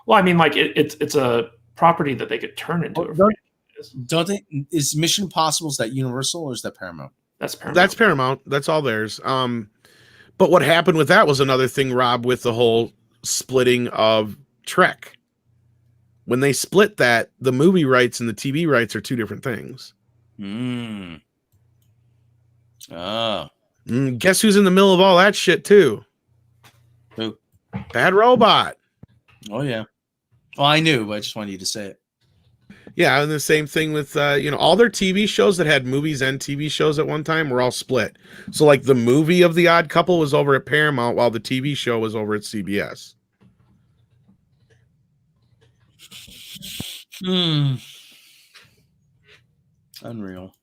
Well, I mean, like it's a property that they could turn into a franchise. Don't they? Is Mission Impossible, is that Universal or is that Paramount? That's Paramount. That's Paramount. That's all theirs. But what happened with that was another thing, Rob, with the whole splitting of Trek. When they split that, the movie rights and the TV rights are two different things. Guess who's in the middle of all that shit too? Who? Bad Robot. Oh yeah. Well, I knew, but I just wanted you to say it. Yeah, and the same thing with all their TV shows that had movies and TV shows at one time were all split. So like the movie of The Odd Couple was over at Paramount while the TV show was over at CBS. Unreal.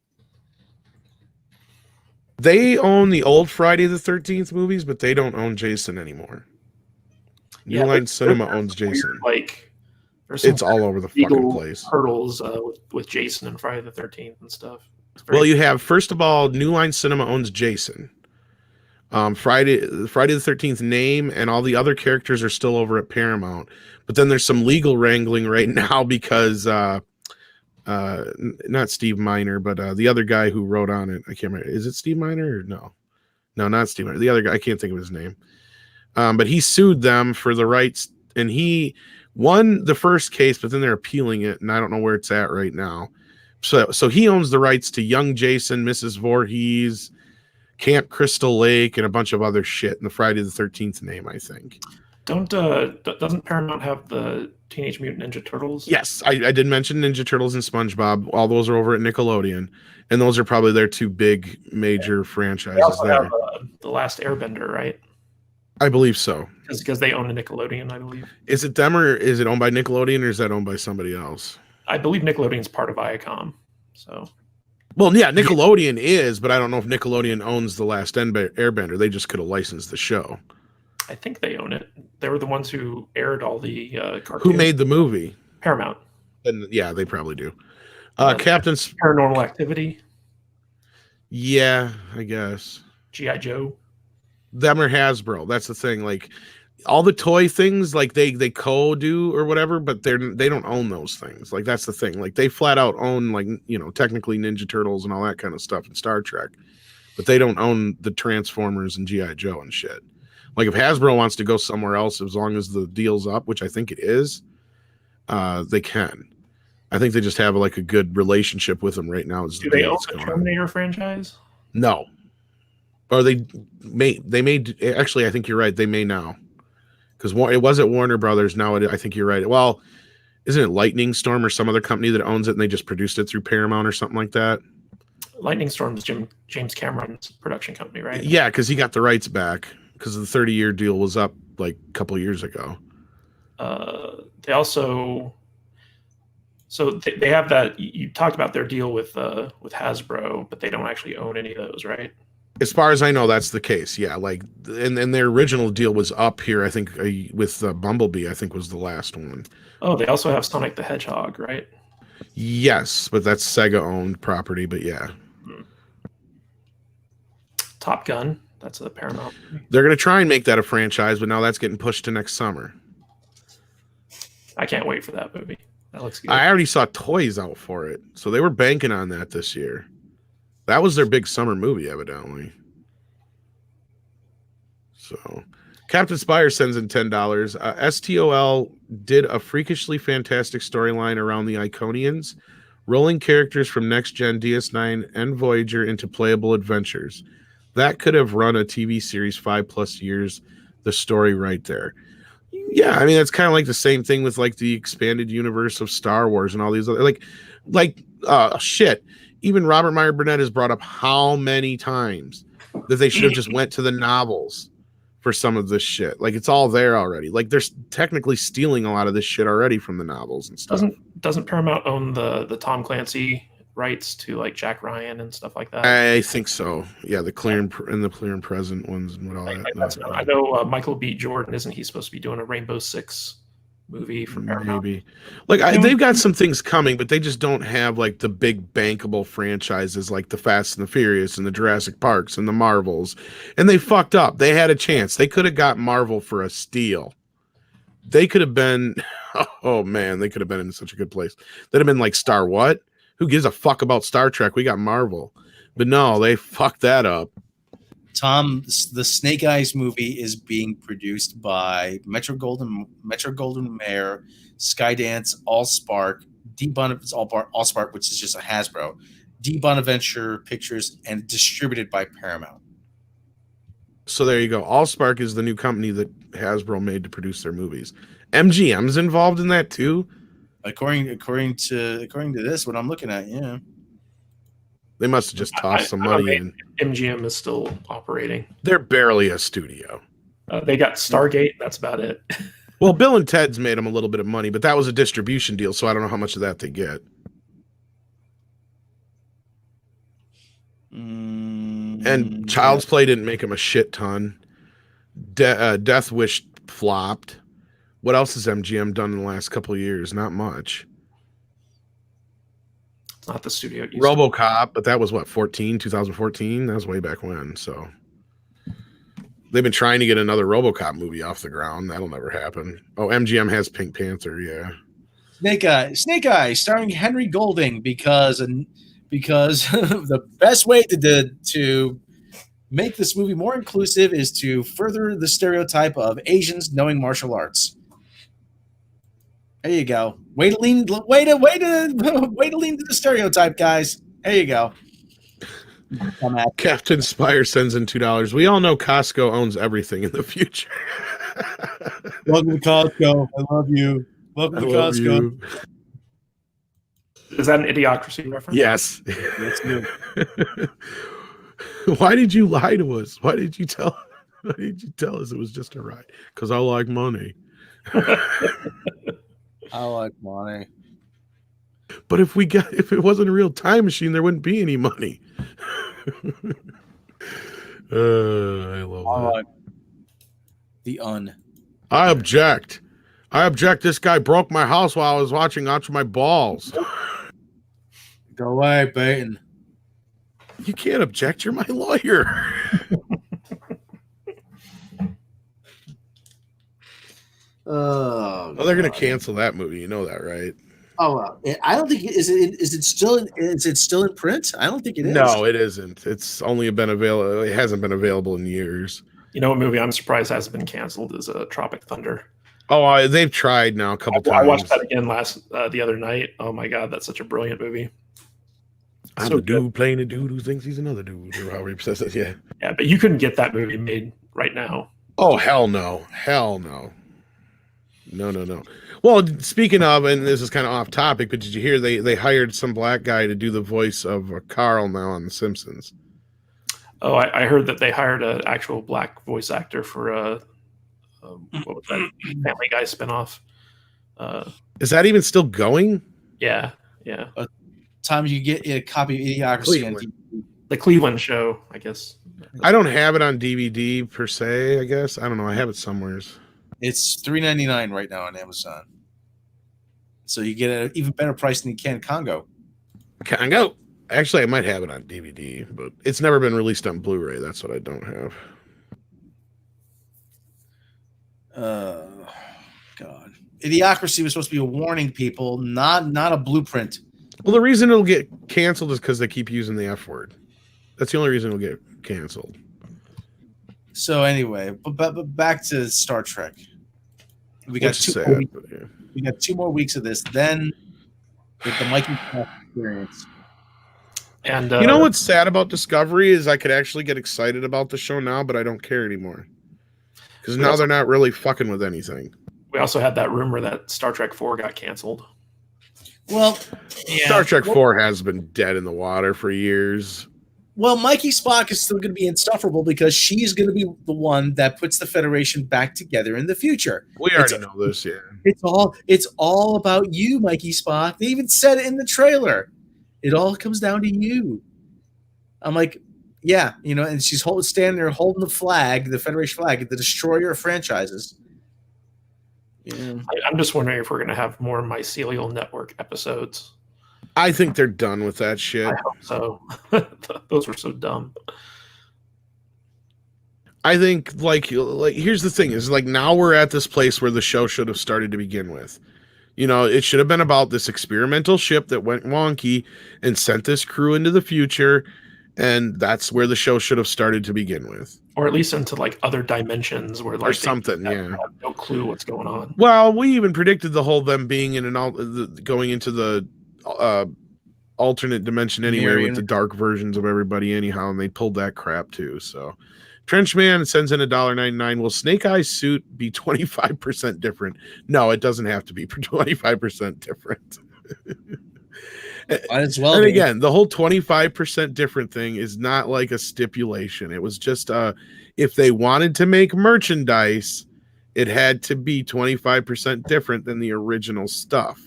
They own the old Friday the 13th movies, but they don't own Jason anymore. New Line Cinema owns Jason. It's all over the fucking place. Hurdles with Jason and Friday the 13th and stuff. Well, you have, first of all, New Line Cinema owns Jason. Friday the 13th name and all the other characters are still over at Paramount. But then there's some legal wrangling right now because not Steve Miner, but the other guy who wrote on it. I can't remember. Is it Steve Miner or no? No, not Steve Miner. The other guy, I can't think of his name. But he sued them for the rights, and he won the first case, but then they're appealing it, and I don't know where it's at right now. So he owns the rights to Young Jason, Mrs. Voorhees, Camp Crystal Lake, and a bunch of other shit in the Friday the 13th name, I think. Doesn't Paramount have the Teenage Mutant Ninja Turtles? Yes, I did mention Ninja Turtles and SpongeBob. All those are over at Nickelodeon, and those are probably their two big major franchises. They also there. have The Last Airbender, right? I believe so. Because they own a Nickelodeon, I believe. Is it them or is it owned by Nickelodeon or is that owned by somebody else? I believe Nickelodeon's part of Viacom. So, well, yeah, Nickelodeon is, but I don't know if Nickelodeon owns The Last Airbender. They just could have licensed the show. I think they own it. They were the ones who aired all the cartoons. Who made the movie? Paramount. And yeah, they probably do. Captain's Paranormal Activity. Yeah, I guess. G.I. Joe. Them or Hasbro. That's the thing. Like all the toy things, like they co-do or whatever, but they don't own those things. Like that's the thing. Like they flat out own like technically Ninja Turtles and all that kind of stuff in Star Trek, but they don't own the Transformers and G.I. Joe and shit. Like if Hasbro wants to go somewhere else, as long as the deal's up, which I think it is, they can. I think they just have like a good relationship with them right now. Do they own the Terminator franchise? No. Or they may actually, I think you're right. They may now. because it was at Warner Brothers. Now I think you're right. Well, isn't it Lightning Storm or some other company that owns it and they just produced it through Paramount or something like that? Lightning Storm is James Cameron's production company, right? Yeah, because he got the rights back because the 30-year deal was up like a couple of years ago. They also, so they have that. You talked about their deal with Hasbro, but they don't actually own any of those, right? As far as I know, that's the case. Yeah, like, and their original deal was up here. I think with Bumblebee, I think was the last one. Oh, they also have Sonic the Hedgehog, right? Yes, but that's Sega-owned property. But yeah, Top Gun, that's a Paramount. They're going to try and make that a franchise, but now that's getting pushed to next summer. I can't wait for that movie. That looks good. I already saw toys out for it, so they were banking on that this year. That was their big summer movie, evidently. So, Captain Spire sends in $10. STOL did a freakishly fantastic storyline around the Iconians, rolling characters from Next Gen, DS9, and Voyager into playable adventures. That could have run a TV series 5+ years. The story right there. Yeah, I mean, that's kind of like the same thing with like the expanded universe of Star Wars and all these other shit. Even Robert Meyer Burnett has brought up how many times that they should have just went to the novels for some of this shit. Like, it's all there already. Like, they're technically stealing a lot of this shit already from the novels and stuff. Doesn't Paramount own the Tom Clancy rights to like Jack Ryan and stuff like that? I think so. Yeah, the Clear and Present ones and what all that. I know Michael B. Jordan, isn't he supposed to be doing a Rainbow Six movie from Paramount? Maybe. Like, they've got some things coming, but they just don't have like the big bankable franchises like the Fast and the Furious and the Jurassic Parks and the Marvels. And they fucked up. They had a chance. They could have got Marvel for a steal. They could have been, oh man, they could have been in such a good place. They'd have been like Star what? Who gives a fuck about Star Trek? We got Marvel. But no, they fucked that up. Tom, the Snake Eyes movie is being produced by Metro Golden Mayer, Skydance, Allspark, Allspark, which is just a Hasbro, D. Bonaventure Pictures, and distributed by Paramount. So there you go. Allspark is the new company that Hasbro made to produce their movies. MGM's involved in that too. According to this, what I'm looking at, yeah. They must have just tossed some money in. MGM is still operating. They're barely a studio. They got Stargate. That's about it. Well, Bill and Ted's made them a little bit of money, but that was a distribution deal, so I don't know how much of that they get. And Child's Play didn't make them a shit ton. Death Wish flopped. What else has MGM done in the last couple of years? Not much. It's not the studio. RoboCop, but that was what, 2014? That was way back when. So they've been trying to get another RoboCop movie off the ground. That'll never happen. Oh, MGM has Pink Panther, yeah. Snake Eye, starring Henry Golding, because the best way to make this movie more inclusive is to further the stereotype of Asians knowing martial arts. There you go. Way to lean to the stereotype, guys. There you go. Captain Spire sends in $2. We all know Costco owns everything in the future. Welcome to Costco. I love you. Welcome to Costco. Is that an Idiocracy reference? Yes. That's good. Why did you lie to us? Why did you tell us it was just a ride? Because I like money. I like money. But if it wasn't a real time machine, there wouldn't be any money. I love that. I object. This guy broke my house while I was watching Out of My Balls. Go away, Peyton. You can't object. You're my lawyer. Oh, they're going to cancel that movie. You know that, right? Oh, I don't think is it still in print? I don't think it is. No, it isn't. It's only been available. It hasn't been available in years. You know what movie I'm surprised hasn't been canceled is Tropic Thunder. Oh, they've tried now a couple times. I watched that again the other night. Oh my god, that's such a brilliant movie. I'm a dude playing a dude who thinks he's another dude, or however he says it. Yeah. Yeah, but you couldn't get that movie made right now. Oh hell no, hell no. No. Well, speaking of, and this is kind of off topic, but did you hear they hired some black guy to do the voice of Carl now on The Simpsons? Oh, I heard that they hired an actual black voice actor for what was that Family Guy spinoff? Is that even still going? Yeah. Time you get a copy of Idiocracy on DVD. The Cleveland show, I guess. I don't have it on DVD per se, I guess. I don't know. I have it somewhere. It's $3.99 right now on Amazon. So you get an even better price than you can Congo. Congo. Actually, I might have it on DVD, but it's never been released on Blu-ray. That's what I don't have. God. Idiocracy was supposed to be a warning, people, not a blueprint. Well, the reason it'll get canceled is because they keep using the F word. That's the only reason it'll get canceled. So anyway, but back to Star Trek. We got we got 2 more weeks of this. Then with the Mikey experience. And you know what's sad about Discovery is I could actually get excited about the show now, but I don't care anymore because now they're not really fucking with anything. We also had that rumor that Star Trek 4 got canceled. Well, yeah. Star Trek 4 has been dead in the water for years. Well, Mikey Spock is still going to be insufferable because she's going to be the one that puts the Federation back together in the future. We already know this, yeah. It's all about you, Mikey Spock. They even said it in the trailer. It all comes down to you. I'm like, yeah, and she's standing there holding the flag, the Federation flag, the destroyer of franchises. Yeah. I'm just wondering if we're going to have more Mycelial Network episodes. I think they're done with that shit. I hope so. Those were so dumb. I think like here's the thing is like now we're at this place where the show should have started to begin with. It should have been about this experimental ship that went wonky and sent this crew into the future, and that's where the show should have started to begin with. Or at least into like other dimensions where like or something, they yeah. have no clue what's going on. Well, we even predicted the whole them being in going into the alternate dimension anyway with the dark versions of everybody anyhow, and they pulled that crap too. So Trenchman sends in $1.99. Will Snake Eye's suit be 25% different? No, it doesn't have to be 25% different. As well. And again, the whole 25% different thing is not like a stipulation. It was just if they wanted to make merchandise, it had to be 25% different than the original stuff.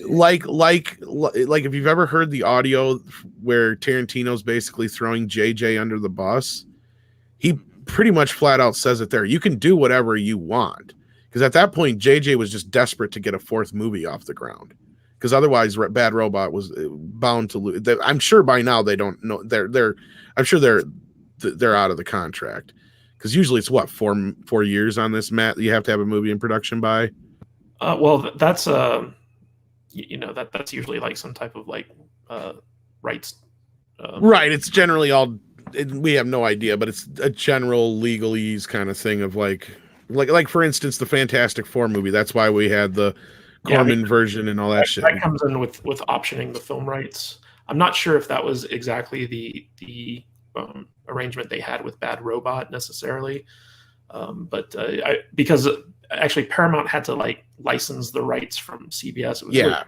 Like if you've ever heard the audio where Tarantino's basically throwing JJ under the bus, he pretty much flat out says it there. You can do whatever you want. Because at that point, JJ was just desperate to get a 4th movie off the ground. Because otherwise, Bad Robot was bound to lose. I'm sure by now they don't know. I'm sure they're out of the contract. Because usually it's what 4 years on this, Matt. You have to have a movie in production by. Well, that's that's usually like some type of like rights. Right. It's generally all. We have no idea, but it's a general legalese kind of thing of like for instance, the Fantastic Four movie. That's why we had the Corman version and all that shit. That comes in with optioning the film rights. I'm not sure if that was exactly the arrangement they had with Bad Robot necessarily, but because actually Paramount had to like license the rights from CBS. It was really weird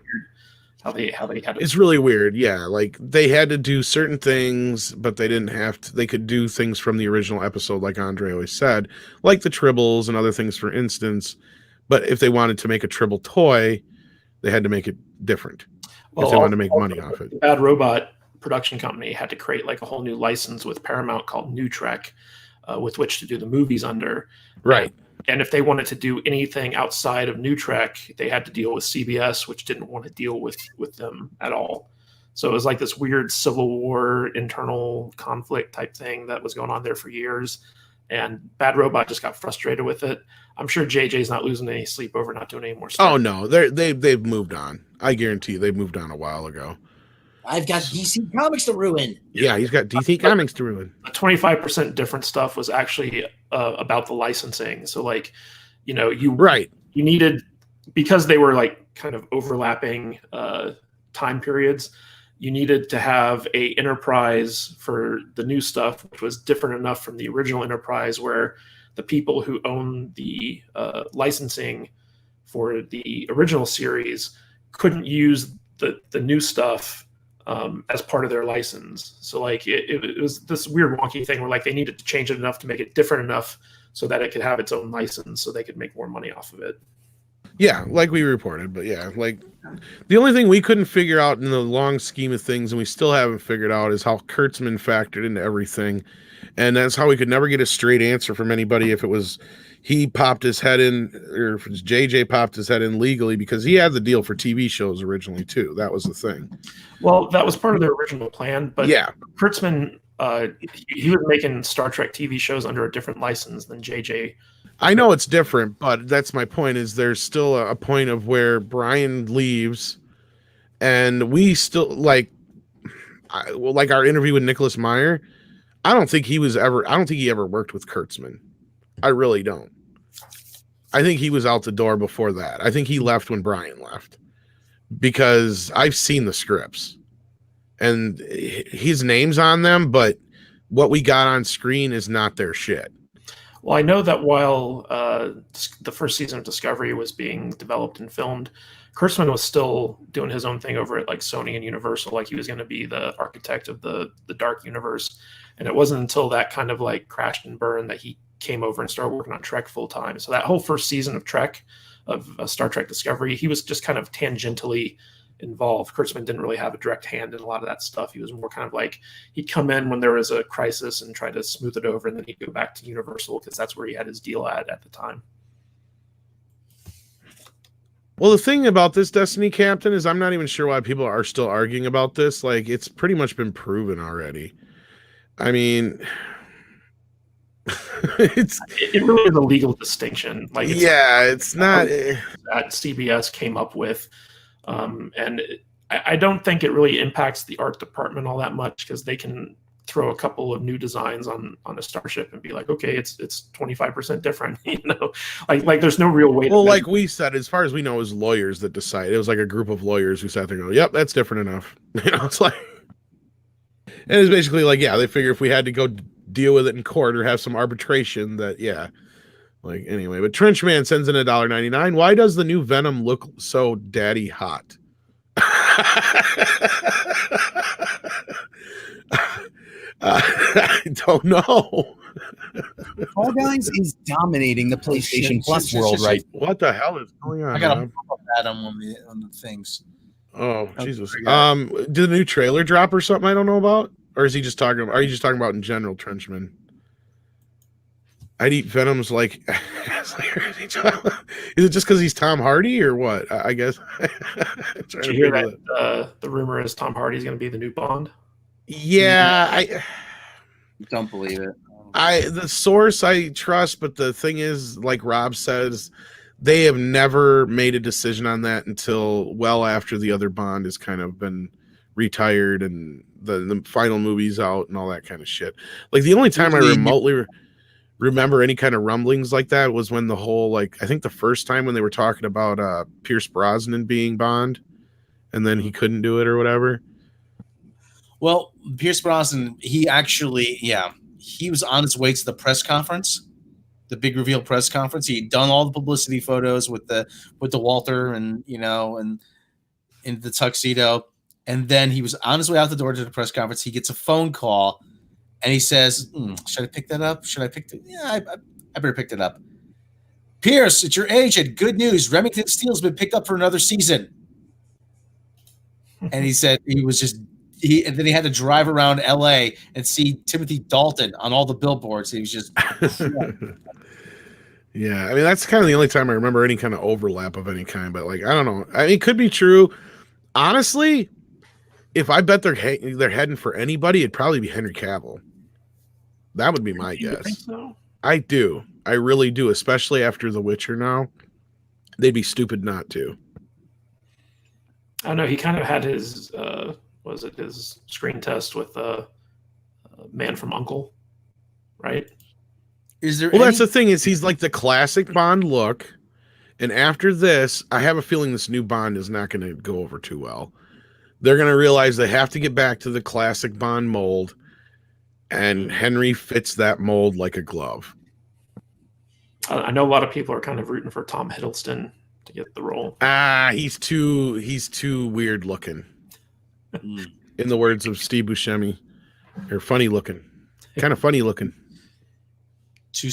how they had. It's really weird, yeah. Like they had to do certain things, but they didn't have to. They could do things from the original episode, like Andre always said, like the Tribbles and other things, for instance. But if they wanted to make a Tribble toy, they had to make it different. If they wanted to make money off it. Bad Robot production company had to create like a whole new license with Paramount called New Trek, with which to do the movies under. Right. And if they wanted to do anything outside of New Trek, they had to deal with CBS, which didn't want to deal with them at all. So it was like this weird Civil War internal conflict type thing that was going on there for years. And Bad Robot just got frustrated with it. I'm sure JJ's not losing any sleep over not doing any more stuff. Oh no, they've moved on. I guarantee you they've moved on a while ago. I've got DC Comics to ruin. Yeah, he's got DC Comics to ruin. The 25% different stuff was actually about the licensing. So like, you needed, because they were like kind of overlapping time periods, you needed to have a Enterprise for the new stuff, which was different enough from the original Enterprise where the people who own the licensing for the original series couldn't use the new stuff as part of their license. So like it was this weird wonky thing where like they needed to change it enough to make it different enough so that it could have its own license so they could make more money off of it. Yeah, like we reported, but yeah, like the only thing we couldn't figure out in the long scheme of things, and we still haven't figured out, is how Kurtzman factored into everything. And that's how we could never get a straight answer from anybody if it was he popped his head in or if it's JJ popped his head in legally, because he had the deal for TV shows originally too. That was the thing. Well, that was part of their original plan, but yeah, Kurtzman, he was making Star Trek TV shows under a different license than JJ. I know it's different, but that's my point, is there's still a point of where Brian leaves and we still like our interview with Nicholas Meyer. I don't think he ever worked with Kurtzman. I really don't. I think he was out the door before that. I think he left when Brian left, because I've seen the scripts and his name's on them, but what we got on screen is not their shit. Well, I know that while the first season of Discovery was being developed and filmed, Kurtzman was still doing his own thing over at like Sony and Universal. Like he was going to be the architect of the Dark Universe. And it wasn't until that kind of like crashed and burned that he came over and started working on Trek full time. So that whole first season of Trek, of Star Trek Discovery, he was just kind of tangentially involved. Kurtzman didn't really have a direct hand in a lot of that stuff. He was more kind of like, he'd come in when there was a crisis and try to smooth it over, and then he'd go back to Universal because that's where he had his deal at the time. Well, the thing about this Destiny Captain is I'm not even sure why people are still arguing about this. Like, it's pretty much been proven already. I mean, it really is a legal distinction. Like, it's not that CBS came up with. And I don't think it really impacts the art department all that much, because they can throw a couple of new designs on a starship and be like, okay, it's 25% different, you know, like there's no real way. Well, like we said, as far as we know, it was lawyers that decide. It was like a group of lawyers who sat there and go, yep, that's different enough. You know, it's like, and it's basically like, yeah, they figure if we had to go deal with it in court or have some arbitration, that, yeah. Like, anyway, but Trenchman sends in $1.99. Why does the new Venom look so daddy hot? I don't know. Fall Guys is dominating the PlayStation Plus world right now. What the hell is going on? I got to pop up Adam on the things. Oh, Jesus. Did the new trailer drop or something I don't know about? Or is he just talking about, are you just talking about in general, Trenchman? I'd eat Venom's like, is it just because he's Tom Hardy or what? I guess. Did you hear that the rumor is Tom Hardy's going to be the new Bond? Yeah, I don't believe it. The source I trust, but the thing is, like Rob says, they have never made a decision on that until well after the other Bond has kind of been retired and the final movie's out and all that kind of shit. Like the only time I remotely remember any kind of rumblings like that was when the whole, like, I think the first time when they were talking about Pierce Brosnan being Bond, and then he couldn't do it or whatever. Well, Pierce Brosnan, he actually, he was on his way to the press conference, the big reveal press conference. He'd done all the publicity photos with the Walter and, you know, and in the tuxedo. And then he was on his way out the door to the press conference. He gets a phone call and he says, should I pick that up? Should I pick it? Yeah, I better pick it up. Pierce, it's your agent. Good news. Remington Steele's been picked up for another season. And he said and then he had to drive around LA and see Timothy Dalton on all the billboards. He was just Yeah, I mean, that's kind of the only time I remember any kind of overlap of any kind, but like, I don't know. I mean, it could be true. Honestly, if I bet they're heading for anybody, it'd probably be Henry Cavill. That would be my guess. Think so? I do. I really do, especially after The Witcher now. They'd be stupid not to. I don't know. He kind of had his, his screen test with Man from U.N.C.L.E., right? Is there? Well, that's the thing, is he's like the classic Bond look, and after this, I have a feeling this new Bond is not going to go over too well. They're going to realize they have to get back to the classic Bond mold, and Henry fits that mold like a glove. I know a lot of people are kind of rooting for Tom Hiddleston to get the role. He's too weird looking. In the words of Steve Buscemi, or funny looking, kind of funny looking. Too,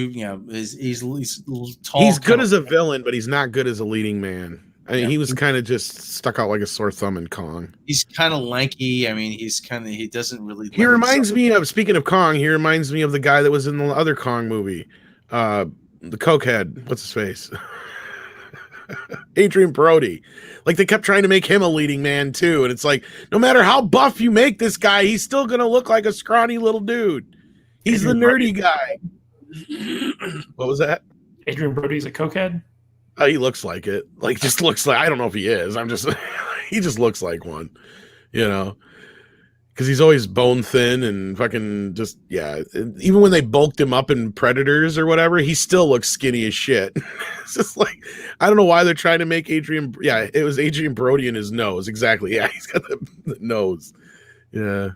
he's a little tall. He's good as a villain, but he's not good as a leading man. I mean, he was kind of just stuck out like a sore thumb in Kong. He's kind of lanky. I mean, he doesn't really. He reminds me of, speaking of Kong, he reminds me of the guy that was in the other Kong movie, the cokehead. What's his face? Adrian Brody. Like, they kept trying to make him a leading man too, and it's like, no matter how buff you make this guy, he's still gonna look like a scrawny little dude. He's the nerdy guy. What was that? Adrian Brody's a cokehead? He looks like it. Like, just looks like, I don't know if he is. I'm just, he just looks like one, because he's always bone thin and fucking just, yeah. Even when they bulked him up in Predators or whatever, he still looks skinny as shit. It's just like, I don't know why they're trying to make Adrian. Yeah, it was Adrian Brody in his nose. Exactly. Yeah, he's got the nose. Yeah.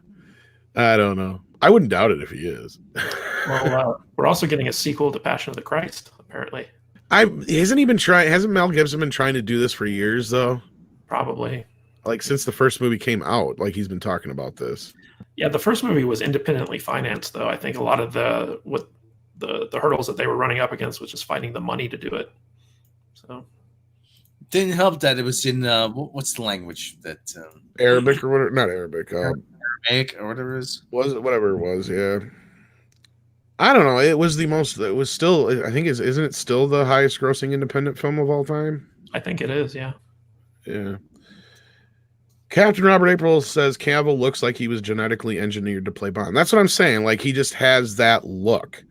I don't know. I wouldn't doubt it if he is. Well, we're also getting a sequel to Passion of the Christ, apparently. Hasn't Mel Gibson been trying to do this for years though? Probably. Like, since the first movie came out, like, he's been talking about this. Yeah, the first movie was independently financed, though. I think a lot of the hurdles that they were running up against was just finding the money to do it. So didn't help that it was in what's the language that Arabic or whatever? Not Arabic. Aramaic or whatever it is. Was it whatever it was? Yeah. I don't know. It was the most. It was still. I think isn't it still the highest grossing independent film of all time? I think it is. Yeah. Yeah. Captain Robert April says Cavill looks like he was genetically engineered to play Bond. That's what I'm saying. Like, he just has that look.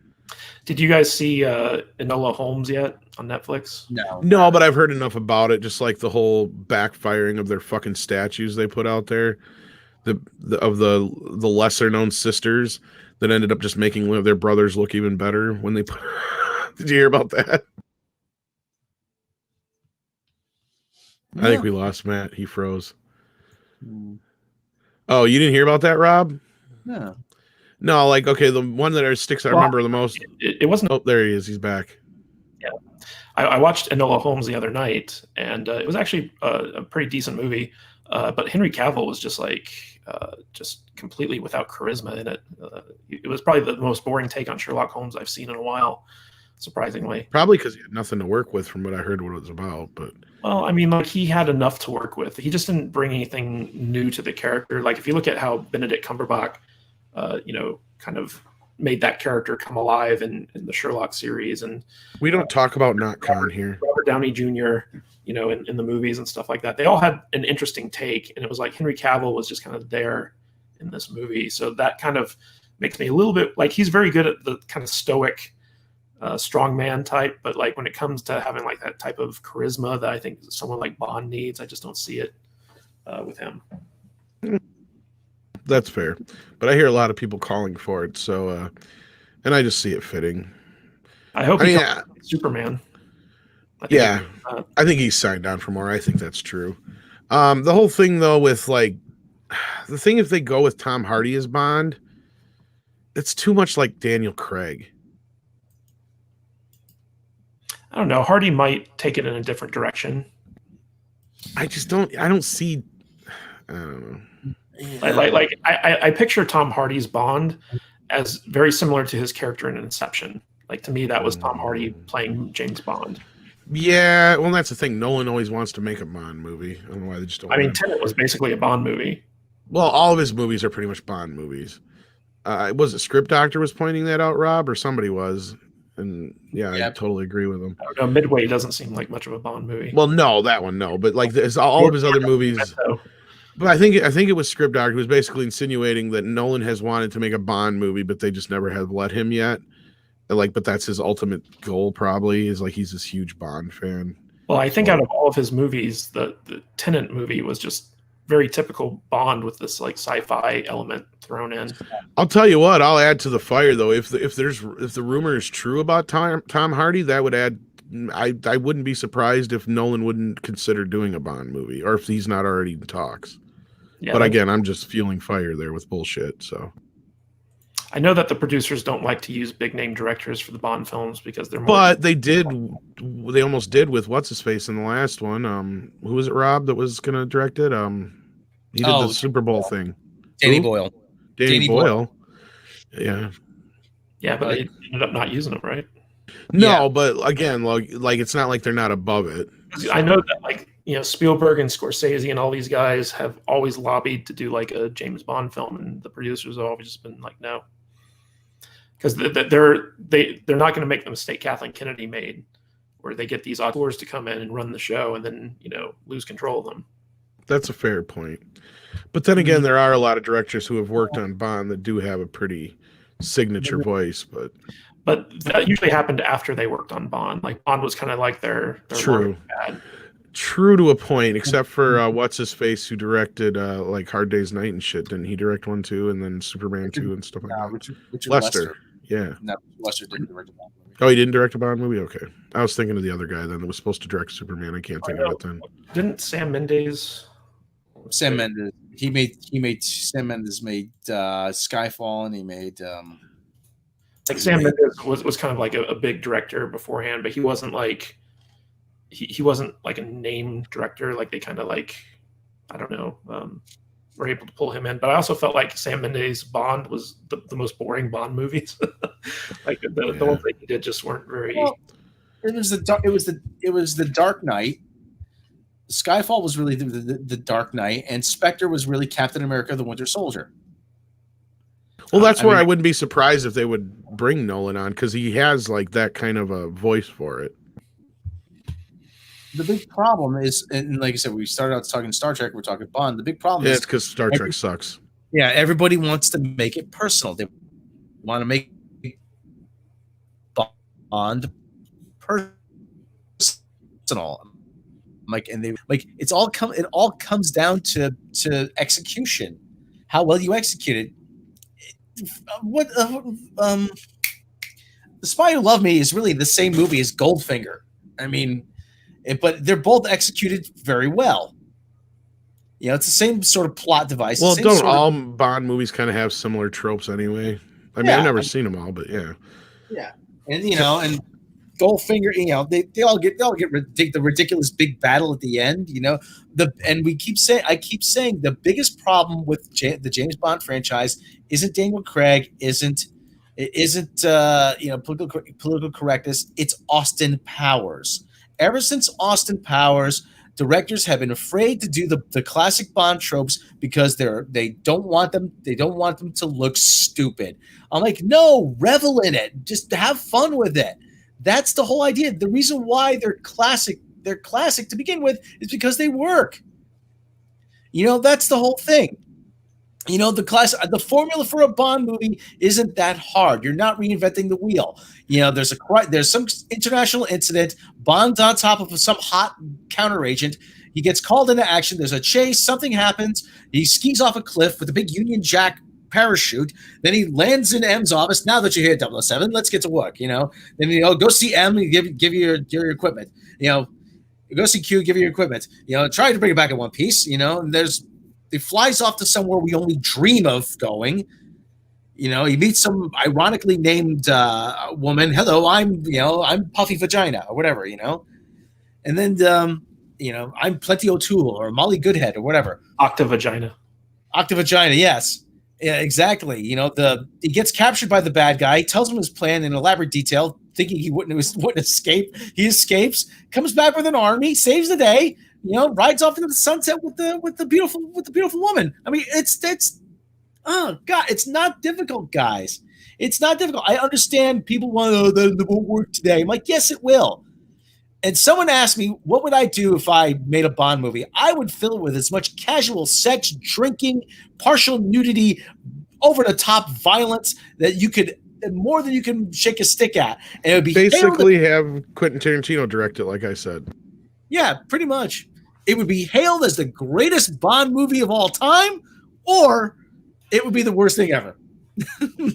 Did you guys see Enola Holmes yet on Netflix? No, but I've heard enough about it. Just like the whole backfiring of their fucking statues they put out there, the lesser known sisters that ended up just making their brothers look even better when they put. Did you hear about that? No. I think we lost Matt. He froze. Oh, you didn't hear about that, Rob? No, like, okay, the one that sticks I remember the most. It wasn't. Oh, there he is. He's back. Yeah, I watched Enola Holmes the other night, and it was actually a pretty decent movie. But Henry Cavill was just like just completely without charisma in it. It was probably the most boring take on Sherlock Holmes I've seen in a while, surprisingly. Probably because he had nothing to work with, from what I heard what it was about. But well, I mean, like, he had enough to work with. He just didn't bring anything new to the character. Like, if you look at how Benedict Cumberbatch, kind of made that character come alive in the Sherlock series, and we don't talk about not Con here. Robert Downey Jr., in the movies and stuff like that. They all had an interesting take, and it was like Henry Cavill was just kind of there in this movie. So that kind of makes me a little bit like, he's very good at the kind of stoic, strongman type, but like when it comes to having like that type of charisma that I think someone like Bond needs, I just don't see it with him. That's fair, but I hear a lot of people calling for it, so and I just see it fitting. I hope he's Superman. I think he's signed on for more. I think that's true. The whole thing though, with like the thing, if they go with Tom Hardy as Bond, it's too much like Daniel Craig. I don't know. Hardy might take it in a different direction. I don't see. I don't know. I picture Tom Hardy's Bond as very similar to his character in Inception. Like, to me, that was Tom Hardy playing James Bond. Yeah, well, that's the thing. Nolan always wants to make a Bond movie. I don't know why they just don't. I mean, Tenet was basically a Bond movie. Well, all of his movies are pretty much Bond movies. Was it Script Doctor was pointing that out, Rob, or somebody was? And I totally agree with him. I don't know, Midway doesn't seem like much of a Bond movie. Well, no, that one, no. But like all of his other movies. But I think it was Script Doctor who was basically insinuating that Nolan has wanted to make a Bond movie, but they just never have let him yet. Like, but that's his ultimate goal, probably, is like he's this huge Bond fan. Well, I think out of all of his movies, the Tenet movie was just very typical Bond with this like sci-fi element thrown in. I'll tell you what, I'll add to the fire though. If the rumor is true about Tom Hardy, that would add. I wouldn't be surprised if Nolan wouldn't consider doing a Bond movie, or if he's not already in talks. Yeah, but again, I'm just fueling fire there with bullshit. So I know that the producers don't like to use big name directors for the Bond films because they're more. But they did. They almost did with what's his face in the last one. Who was it? Rob that was going to direct it. He did the Super Bowl thing. Danny Who? Boyle. Danny Boyle. Yeah. Yeah, but they ended up not using them, right? No, but again, like it's not like they're not above it. I know that, like, Spielberg and Scorsese and all these guys have always lobbied to do like a James Bond film, and the producers have always just been like, no, because they're not going to make the mistake Kathleen Kennedy made, where they get these auteurs to come in and run the show and then lose control of them. That's a fair point. But then again, there are a lot of directors who have worked on Bond that do have a pretty signature voice, but that usually happened after they worked on Bond. Like Bond was kind of like their true to a point, except for what's his face who directed like Hard Day's Night and shit. Didn't he direct one too, and then Superman 2 and stuff like that? Richard Lester. Yeah. No, Lester didn't direct a Bond movie. Oh, he didn't direct a Bond movie? Okay. I was thinking of the other guy then that was supposed to direct Superman. I can't think of it then. Didn't Sam Mendes? Sam Mendes. Sam Mendes made Skyfall, and he made like Sam Mendes was kind of like a big director beforehand, but he wasn't like he wasn't like a name director. Like they kind of like, I don't know, were able to pull him in. But I also felt like Sam Mendes' Bond was the most boring Bond movies. Like the ones that he did just weren't very. Well, it was the Dark Knight. Skyfall was really the Dark Knight, and Spectre was really Captain America: The Winter Soldier. Well, that's where I wouldn't be surprised if they would bring Nolan on, because he has like that kind of a voice for it. The big problem is, and like I said, we started out talking Star Trek, we're talking Bond. The big problem is it's because Star Trek sucks. Yeah, everybody wants to make it personal. They want to make Bond personal. It all comes down to execution, how well you execute it. The Spy Who Loved Me is really the same movie as Goldfinger. I mean, but they're both executed very well. It's the same sort of plot device. Well, don't all Bond movies kind of have similar tropes anyway? I mean, I've never seen them all, but yeah. Yeah, and and Goldfinger, they all get the ridiculous big battle at the end, and I keep saying the biggest problem with the James Bond franchise isn't Daniel Craig, isn't political correctness. It's Austin Powers. Ever since Austin Powers, directors have been afraid to do the classic Bond tropes because they don't want them to look stupid. I'm like, no, revel in it, just have fun with it. That's the whole idea. The reason why they're classic to begin with is because they work. That's the whole thing. The formula for a Bond movie isn't that hard. You're not reinventing the wheel. There's some international incident. Bond's on top of some hot counter agent. He gets called into action. There's a chase. Something happens. He skis off a cliff with a big Union Jack parachute. Then he lands in M's office. Now that you're here, 007, let's get to work. Then go see M and give you your equipment. Go see Q, give you your equipment. Try to bring it back in one piece. And he flies off to somewhere we only dream of going. He meets some ironically named woman. Hello, I'm Puffy Vagina or whatever. And then I'm Plenty O'Toole or Molly Goodhead or whatever. Octavagina, yes. Yeah, exactly. He gets captured by the bad guy, tells him his plan in elaborate detail, thinking he wouldn't escape. He escapes, comes back with an army, saves the day, rides off into the sunset with the beautiful woman. I mean, it's not difficult, guys. It's not difficult. I understand people want that won't work today. I'm like, yes, it will. And someone asked me, what would I do if I made a Bond movie? I would fill it with as much casual sex, drinking, partial nudity, over-the-top violence that you could, more than you can shake a stick at. And it would be basically have Quentin Tarantino direct it, like I said. Yeah, pretty much. It would be hailed as the greatest Bond movie of all time, or it would be the worst thing ever.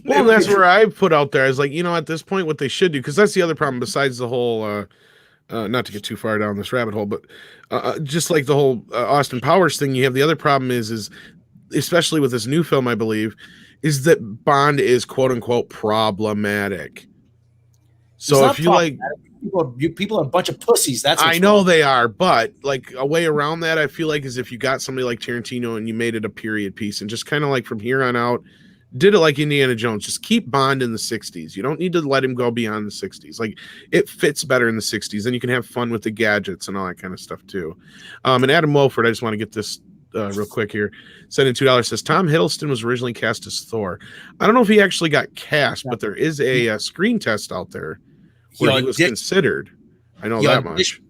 Well, that's where I put out there. I was like, at this point, what they should do, because that's the other problem besides the whole... not to get too far down this rabbit hole, but just like the whole Austin Powers thing, you have the other problem is especially with this new film, I believe, is that Bond is quote unquote problematic. So if you like, people are a bunch of pussies. That's I know they are, but like a way around that, I feel like, is if you got somebody like Tarantino and you made it a period piece and just kind of like from here on out, did it like Indiana Jones. Just keep Bond in the 60s. You don't need to let him go beyond the 60s. Like it fits better in the 60s. And you can have fun with the gadgets and all that kind of stuff too. And Adam Wolford, I just want to get this real quick here. Sent in $2, says Tom Hiddleston was originally cast as Thor. I don't know if he actually got cast, but there is a screen test out there where he was considered. I know that much.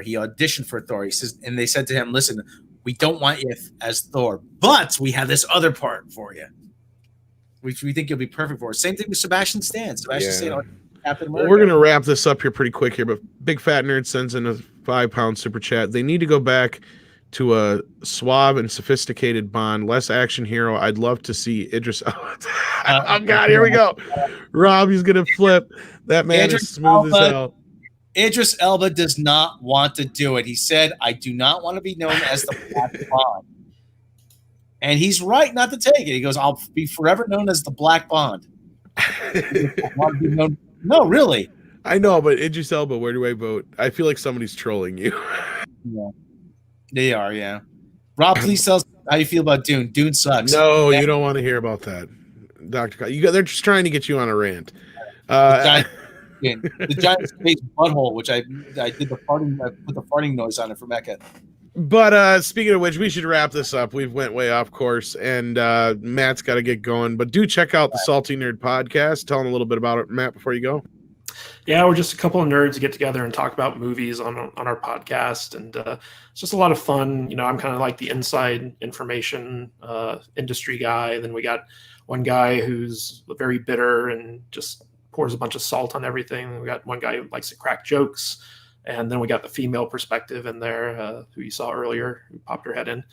He auditioned for Thor. He says, and they said to him, "Listen, we don't want you as Thor, but we have this other part for you, which we think you'll be perfect for." Same thing with Sebastian Stan. Stan, Captain America. Well, we're gonna wrap this up here pretty quick here, but Big Fat Nerd sends in a £5 super chat. They need to go back to a suave and sophisticated Bond, less action hero. I'd love to see Idris. Oh God, here we go. Rob, he's gonna flip. That man is smooth as hell. Idris Elba does not want to do it. He said, "I do not want to be known as the Black Bond," and he's right not to take it. He goes, "I'll be forever known as the Black Bond." I want to be known. No, really. I know, but Idris Elba, where do I vote? I feel like somebody's trolling you. Yeah. They are, yeah. Rob, please tell us how you feel about Dune. Dune sucks. No, you don't want to hear about that, Dr. They're just trying to get you on a rant. The giant space butthole, which I did the farting. I put the farting noise on it for Mecca. But speaking of which, we should wrap this up. We've went way off course, and Matt's got to get going. But do check out the Salty Nerd podcast. Tell them a little bit about it, Matt, before you go. Yeah, we're just a couple of nerds to get together and talk about movies on our podcast, and it's just a lot of fun. You know, I'm kind of like the inside information industry guy. Then we got one guy who's very bitter and just pours a bunch of salt on everything. We got one guy who likes to crack jokes, and then we got the female perspective in there, who you saw earlier, who popped her head in.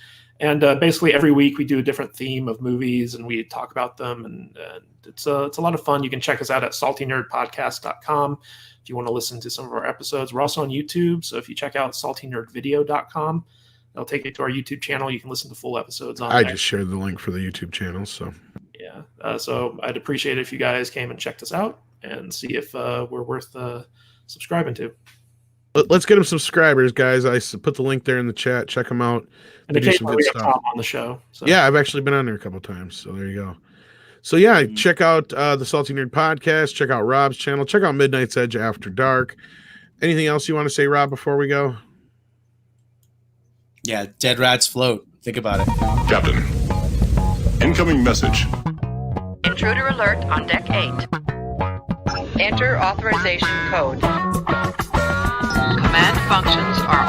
And basically every week we do a different theme of movies and we talk about them. And it's a lot of fun. You can check us out at saltynerdpodcast.com if you want to listen to some of our episodes. We're also on YouTube. So if you check out saltynerdvideo.com, it'll take you to our YouTube channel. You can listen to full episodes on I there. Just shared the link for the YouTube channel. So yeah. So I'd appreciate it if you guys came and checked us out and see if we're worth subscribing to. Let's get them subscribers, guys. I put the link there in the chat. Check them out. And occasionally we have Tom on the show. So. Yeah, I've actually been on there a couple of times. So there you go. So yeah, check out the Salty Nerd podcast. Check out Rob's channel. Check out Midnight's Edge After Dark. Anything else you want to say, Rob, before we go? Yeah, dead rats float. Think about it. Captain, incoming message. Intruder alert on deck 8. Enter authorization code. Command functions are